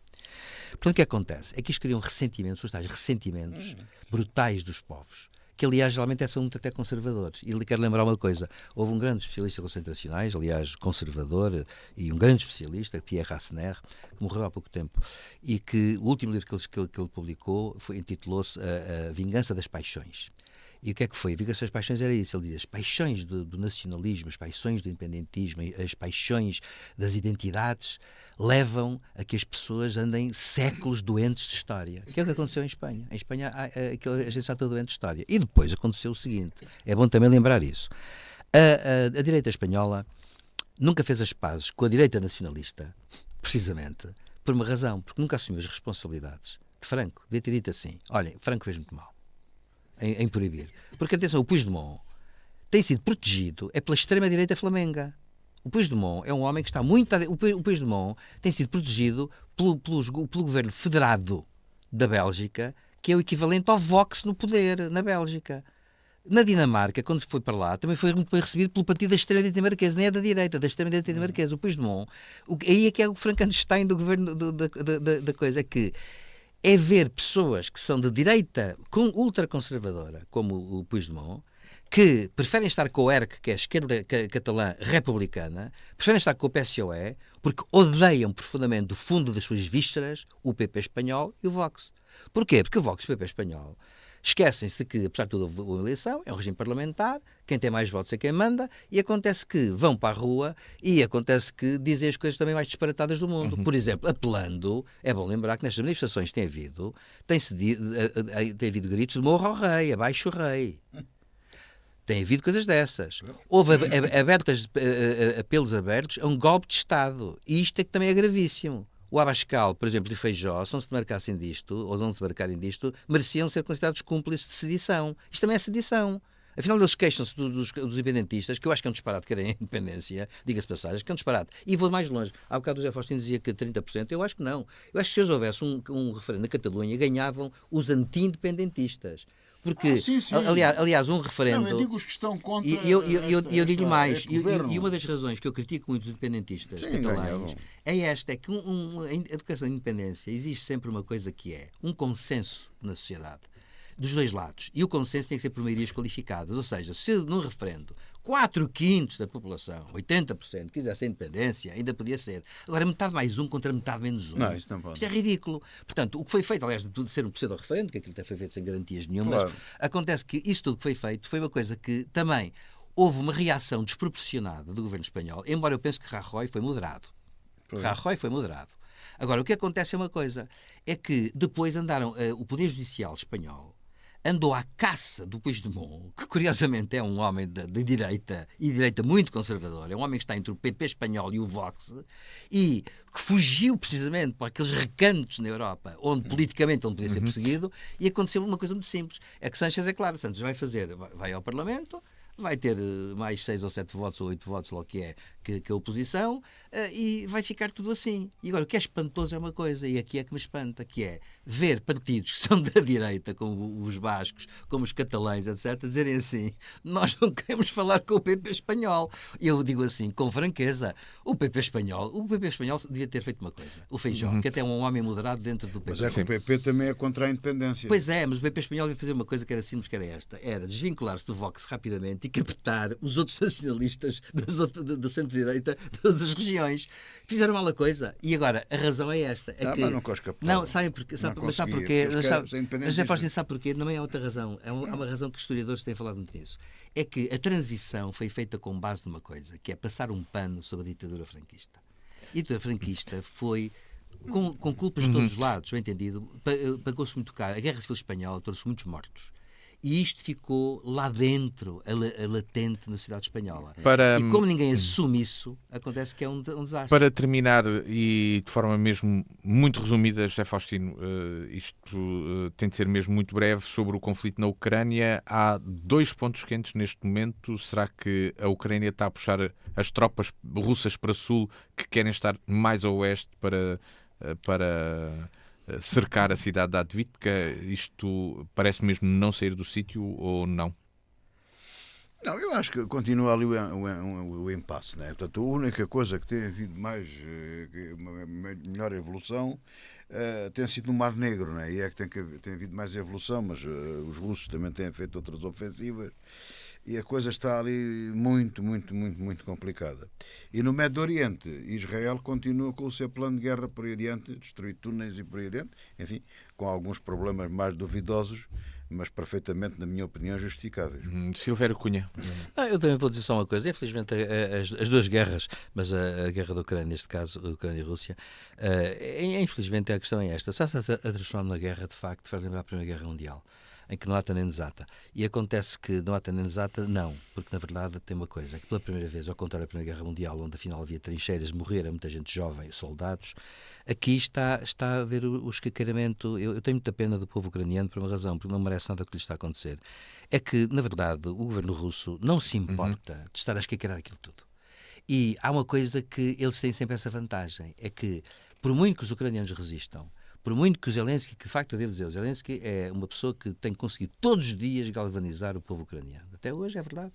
[SPEAKER 3] Portanto, o que acontece? É que isto criam ressentimentos, os tais ressentimentos brutais dos povos, que aliás geralmente são muito até conservadores. E lhe quero lembrar uma coisa, houve um grande especialista em relações internacionais, aliás conservador, e um grande especialista, Pierre Rasseneur, que morreu há pouco tempo, e que o último livro que ele publicou intitulou-se A Vingança das Paixões. E o que é que foi? A Vingança das Paixões era isso. Ele diz, as paixões do nacionalismo, as paixões do independentismo, as paixões das identidades levam a que as pessoas andem séculos doentes de história. Que é o que aconteceu em Espanha. Em Espanha a gente está toda doente de história. E depois aconteceu o seguinte, é bom também lembrar isso. A direita espanhola nunca fez as pazes com a direita nacionalista, precisamente, por uma razão, porque nunca assumiu as responsabilidades de Franco. Devia ter dito assim, olhem, Franco fez muito mal em proibir. Porque, atenção, o Puigdemont tem sido protegido pela extrema-direita flamenga. O Puigdemont é um homem que está muito... O Puigdemont tem sido protegido pelo governo federado da Bélgica, que é o equivalente ao Vox no poder, na Bélgica. Na Dinamarca, quando foi para lá, também foi muito bem recebido pelo partido da extrema-direita dinamarquesa, nem é da direita, da extrema-direita dinamarquesa. O Puigdemont, aí é que é o Frankenstein do governo da coisa, é que é ver pessoas que são de direita ultraconservadora, como o Puigdemont, que preferem estar com o ERC, que é a esquerda catalã republicana, preferem estar com o PSOE, porque odeiam profundamente do fundo das suas vísceras o PP espanhol e o Vox. Porquê? Porque o Vox e o PP espanhol esquecem-se de que, apesar de tudo, houve uma eleição, é um regime parlamentar, quem tem mais votos é quem manda, e acontece que vão para a rua e acontece que dizem as coisas também mais disparatadas do mundo. Por exemplo, apelando, é bom lembrar que nestas manifestações tem havido gritos de morro ao rei, abaixo o rei. Tem havido coisas dessas. Houve apelos abertos a um golpe de Estado. E isto é que também é gravíssimo. O Abascal, por exemplo, e Feijó, se não se demarcassem disto, ou não se demarcarem disto, mereciam ser considerados cúmplices de sedição. Isto também é sedição. Afinal, eles queixam-se dos independentistas, que eu acho que é um disparate querem a independência, diga-se passagem, que é um disparate. E vou mais longe. Há bocado o José Faustino dizia que 30%, eu acho que não. Eu acho que se houvesse um referendo na Catalunha, ganhavam os anti-independentistas. Porque,
[SPEAKER 2] Sim.
[SPEAKER 3] aliás, um
[SPEAKER 2] Não,
[SPEAKER 3] referendo...
[SPEAKER 2] eu digo os que estão contra.
[SPEAKER 3] Eu digo mais,
[SPEAKER 2] este governo.
[SPEAKER 3] e uma das razões que eu critico muito os independentistas
[SPEAKER 2] Sim,
[SPEAKER 3] catalães
[SPEAKER 2] ganhavam.
[SPEAKER 3] é esta, é que a educação de independência existe sempre uma coisa que é um consenso na sociedade, dos dois lados. E o consenso tem que ser por maiorias qualificadas, ou seja, se num referendo 4/5 da população, 80%, quisesse a independência, ainda podia ser. Agora, metade mais um contra metade menos um.
[SPEAKER 2] Não, isso não pode.
[SPEAKER 3] Isto é ridículo. Portanto, o que foi feito, aliás, de tudo ser um pseudo-referendo, que aquilo até foi feito sem garantias nenhumas,
[SPEAKER 2] Claro.
[SPEAKER 3] acontece que isso tudo que foi feito foi uma coisa que também houve uma reação desproporcionada do governo espanhol, embora eu pense que Rajoy foi moderado. Rajoy foi moderado. Agora, o que acontece é uma coisa, é que depois andaram, o Poder Judicial espanhol andou à caça do Puigdemont, que curiosamente é um homem de direita, e direita muito conservador, é um homem que está entre o PP espanhol e o Vox, e que fugiu precisamente para aqueles recantos na Europa, onde politicamente ele não podia ser perseguido, e aconteceu uma coisa muito simples, é que Sánchez, é claro, Sánchez vai ao Parlamento, vai ter mais 6 ou 7 votos ou 8 votos, lá o que é, que a oposição, e vai ficar tudo assim. E agora, o que é espantoso é uma coisa, e aqui é que me espanta, que é ver partidos que são da direita, como os bascos, como os catalães, etc., dizerem assim, nós não queremos falar com o PP espanhol. Eu digo assim, com franqueza, o PP espanhol devia ter feito uma coisa. O Feijóo, que até é um homem moderado dentro do PP.
[SPEAKER 2] Mas é que o PP também é contra a independência.
[SPEAKER 3] Pois é, mas o PP espanhol ia fazer uma coisa que era simples, que era esta. Era desvincular-se do Vox rapidamente e captar os outros nacionalistas do centro-direita de todas as regiões. Fizeram mal a coisa. E agora, a razão é esta. É que...
[SPEAKER 2] mas não quis captar.
[SPEAKER 3] Não, sabem porquê? Mas sabe porquê? Mas já Faustin sabe porquê? Não é outra razão. Há uma razão que os historiadores têm falado muito nisso. É que a transição foi feita com base numa coisa, que é passar um pano sobre a ditadura franquista. A ditadura franquista foi... Com culpas de todos os lados, bem entendido, pagou-se muito caro. A Guerra Civil Espanhola trouxe muitos mortos. E isto ficou lá dentro, a latente na sociedade espanhola. E como ninguém assume isso, acontece que é um desastre.
[SPEAKER 1] Para terminar, e de forma mesmo muito resumida, José Faustino, isto tem de ser mesmo muito breve, sobre o conflito na Ucrânia. Há 2 pontos quentes neste momento. Será que a Ucrânia está a puxar as tropas russas para sul, que querem estar mais a oeste para cercar a cidade de Advítka? Isto parece mesmo não sair do sítio ou não?
[SPEAKER 2] Não, eu acho que continua ali o impasse, né? Portanto, a única coisa que tem havido mais, uma melhor evolução, tem sido no Mar Negro, né? E é que tem havido mais evolução, mas os russos também têm feito outras ofensivas. E a coisa está ali muito complicada. E no Médio Oriente, Israel continua com o seu plano de guerra por aí adiante, destruir túneis e por aí adiante, enfim, com alguns problemas mais duvidosos, mas perfeitamente, na minha opinião, justificáveis.
[SPEAKER 1] Silvério Cunha.
[SPEAKER 3] Eu também vou dizer só uma coisa. Infelizmente, as duas guerras, mas a guerra da Ucrânia, neste caso, a Ucrânia e a Rússia, infelizmente a questão é esta. Está-se a transformar na guerra, de facto, faz lembrar a Primeira Guerra Mundial, em que não há tenenezata. E acontece que não há tenenezata, não, porque na verdade tem uma coisa, que pela primeira vez, ao contrário da Primeira Guerra Mundial, onde afinal havia trincheiras, morreram muita gente jovem, soldados, aqui está a haver o escaqueiramento. Eu tenho muita pena do povo ucraniano por uma razão, porque não merece nada o que lhe está a acontecer. É que, na verdade, o governo russo não se importa de estar a escaqueirar aquilo tudo. E há uma coisa que eles têm sempre essa vantagem, é que, por muito que os ucranianos resistam, por muito que o Zelensky, que de facto eu devo dizer, o Zelensky é uma pessoa que tem conseguido todos os dias galvanizar o povo ucraniano. Até hoje é verdade.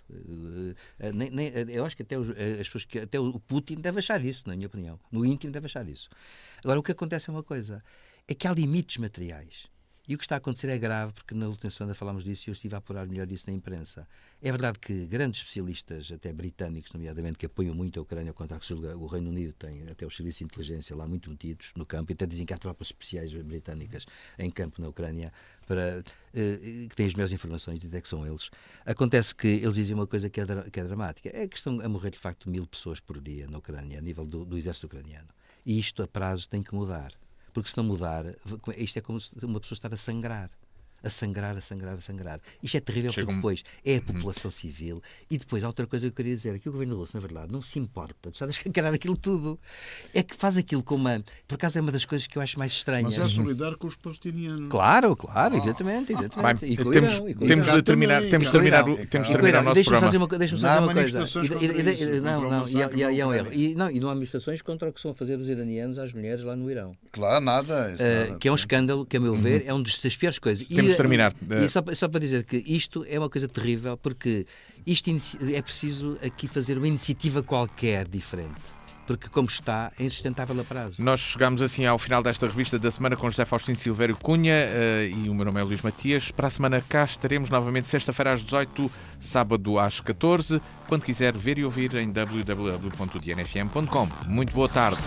[SPEAKER 3] Eu acho que até as pessoas até o Putin deve achar isso, na minha opinião. No íntimo deve achar isso. Agora, o que acontece é uma coisa, é que há limites materiais. E o que está a acontecer é grave, porque na última semana falámos disso e eu estive a apurar melhor isso na imprensa. É verdade que grandes especialistas, até britânicos, nomeadamente, que apoiam muito a Ucrânia contra a que o Reino Unido tem até os serviços de inteligência lá muito metidos no campo, e até dizem que há tropas especiais britânicas em campo na Ucrânia, que têm as melhores informações, e até que são eles. Acontece que eles dizem uma coisa que é dramática. É a questão a morrer, de facto, 1000 pessoas por dia na Ucrânia, a nível do exército ucraniano. E isto, a prazo, tem que mudar. Porque se não mudar, isto é como se uma pessoa estar a sangrar. A sangrar. Isto é terrível, porque depois é a população civil. E depois há outra coisa que eu queria dizer, que o governo russo, na verdade, não se importa de estar a escancarar aquilo tudo. É que faz aquilo com uma... Por acaso é uma das coisas que eu acho mais estranhas.
[SPEAKER 2] Mas é solidário com os palestinianos.
[SPEAKER 3] Claro, exatamente.
[SPEAKER 1] Bem,
[SPEAKER 3] E com
[SPEAKER 1] temos de terminar o nosso programa.
[SPEAKER 3] Deixa-me só dizer uma coisa.
[SPEAKER 2] E
[SPEAKER 3] é um erro. E não há manifestações contra o que estão a fazer os iranianos às mulheres lá no Irão.
[SPEAKER 2] Claro, nada.
[SPEAKER 3] Que é um escândalo, que a meu ver é uma das piores coisas.
[SPEAKER 1] vamos terminar.
[SPEAKER 3] E só para dizer que isto é uma coisa terrível, porque isto é preciso aqui fazer uma iniciativa qualquer diferente. Porque, como está, é insustentável a prazo.
[SPEAKER 1] Nós chegamos assim ao final desta revista da semana com José Faustino Silvério Cunha e o meu nome é Luís Matias. Para a semana cá estaremos novamente sexta-feira às 18, sábado às 14, quando quiser ver e ouvir em www.dnfm.com. Muito boa tarde.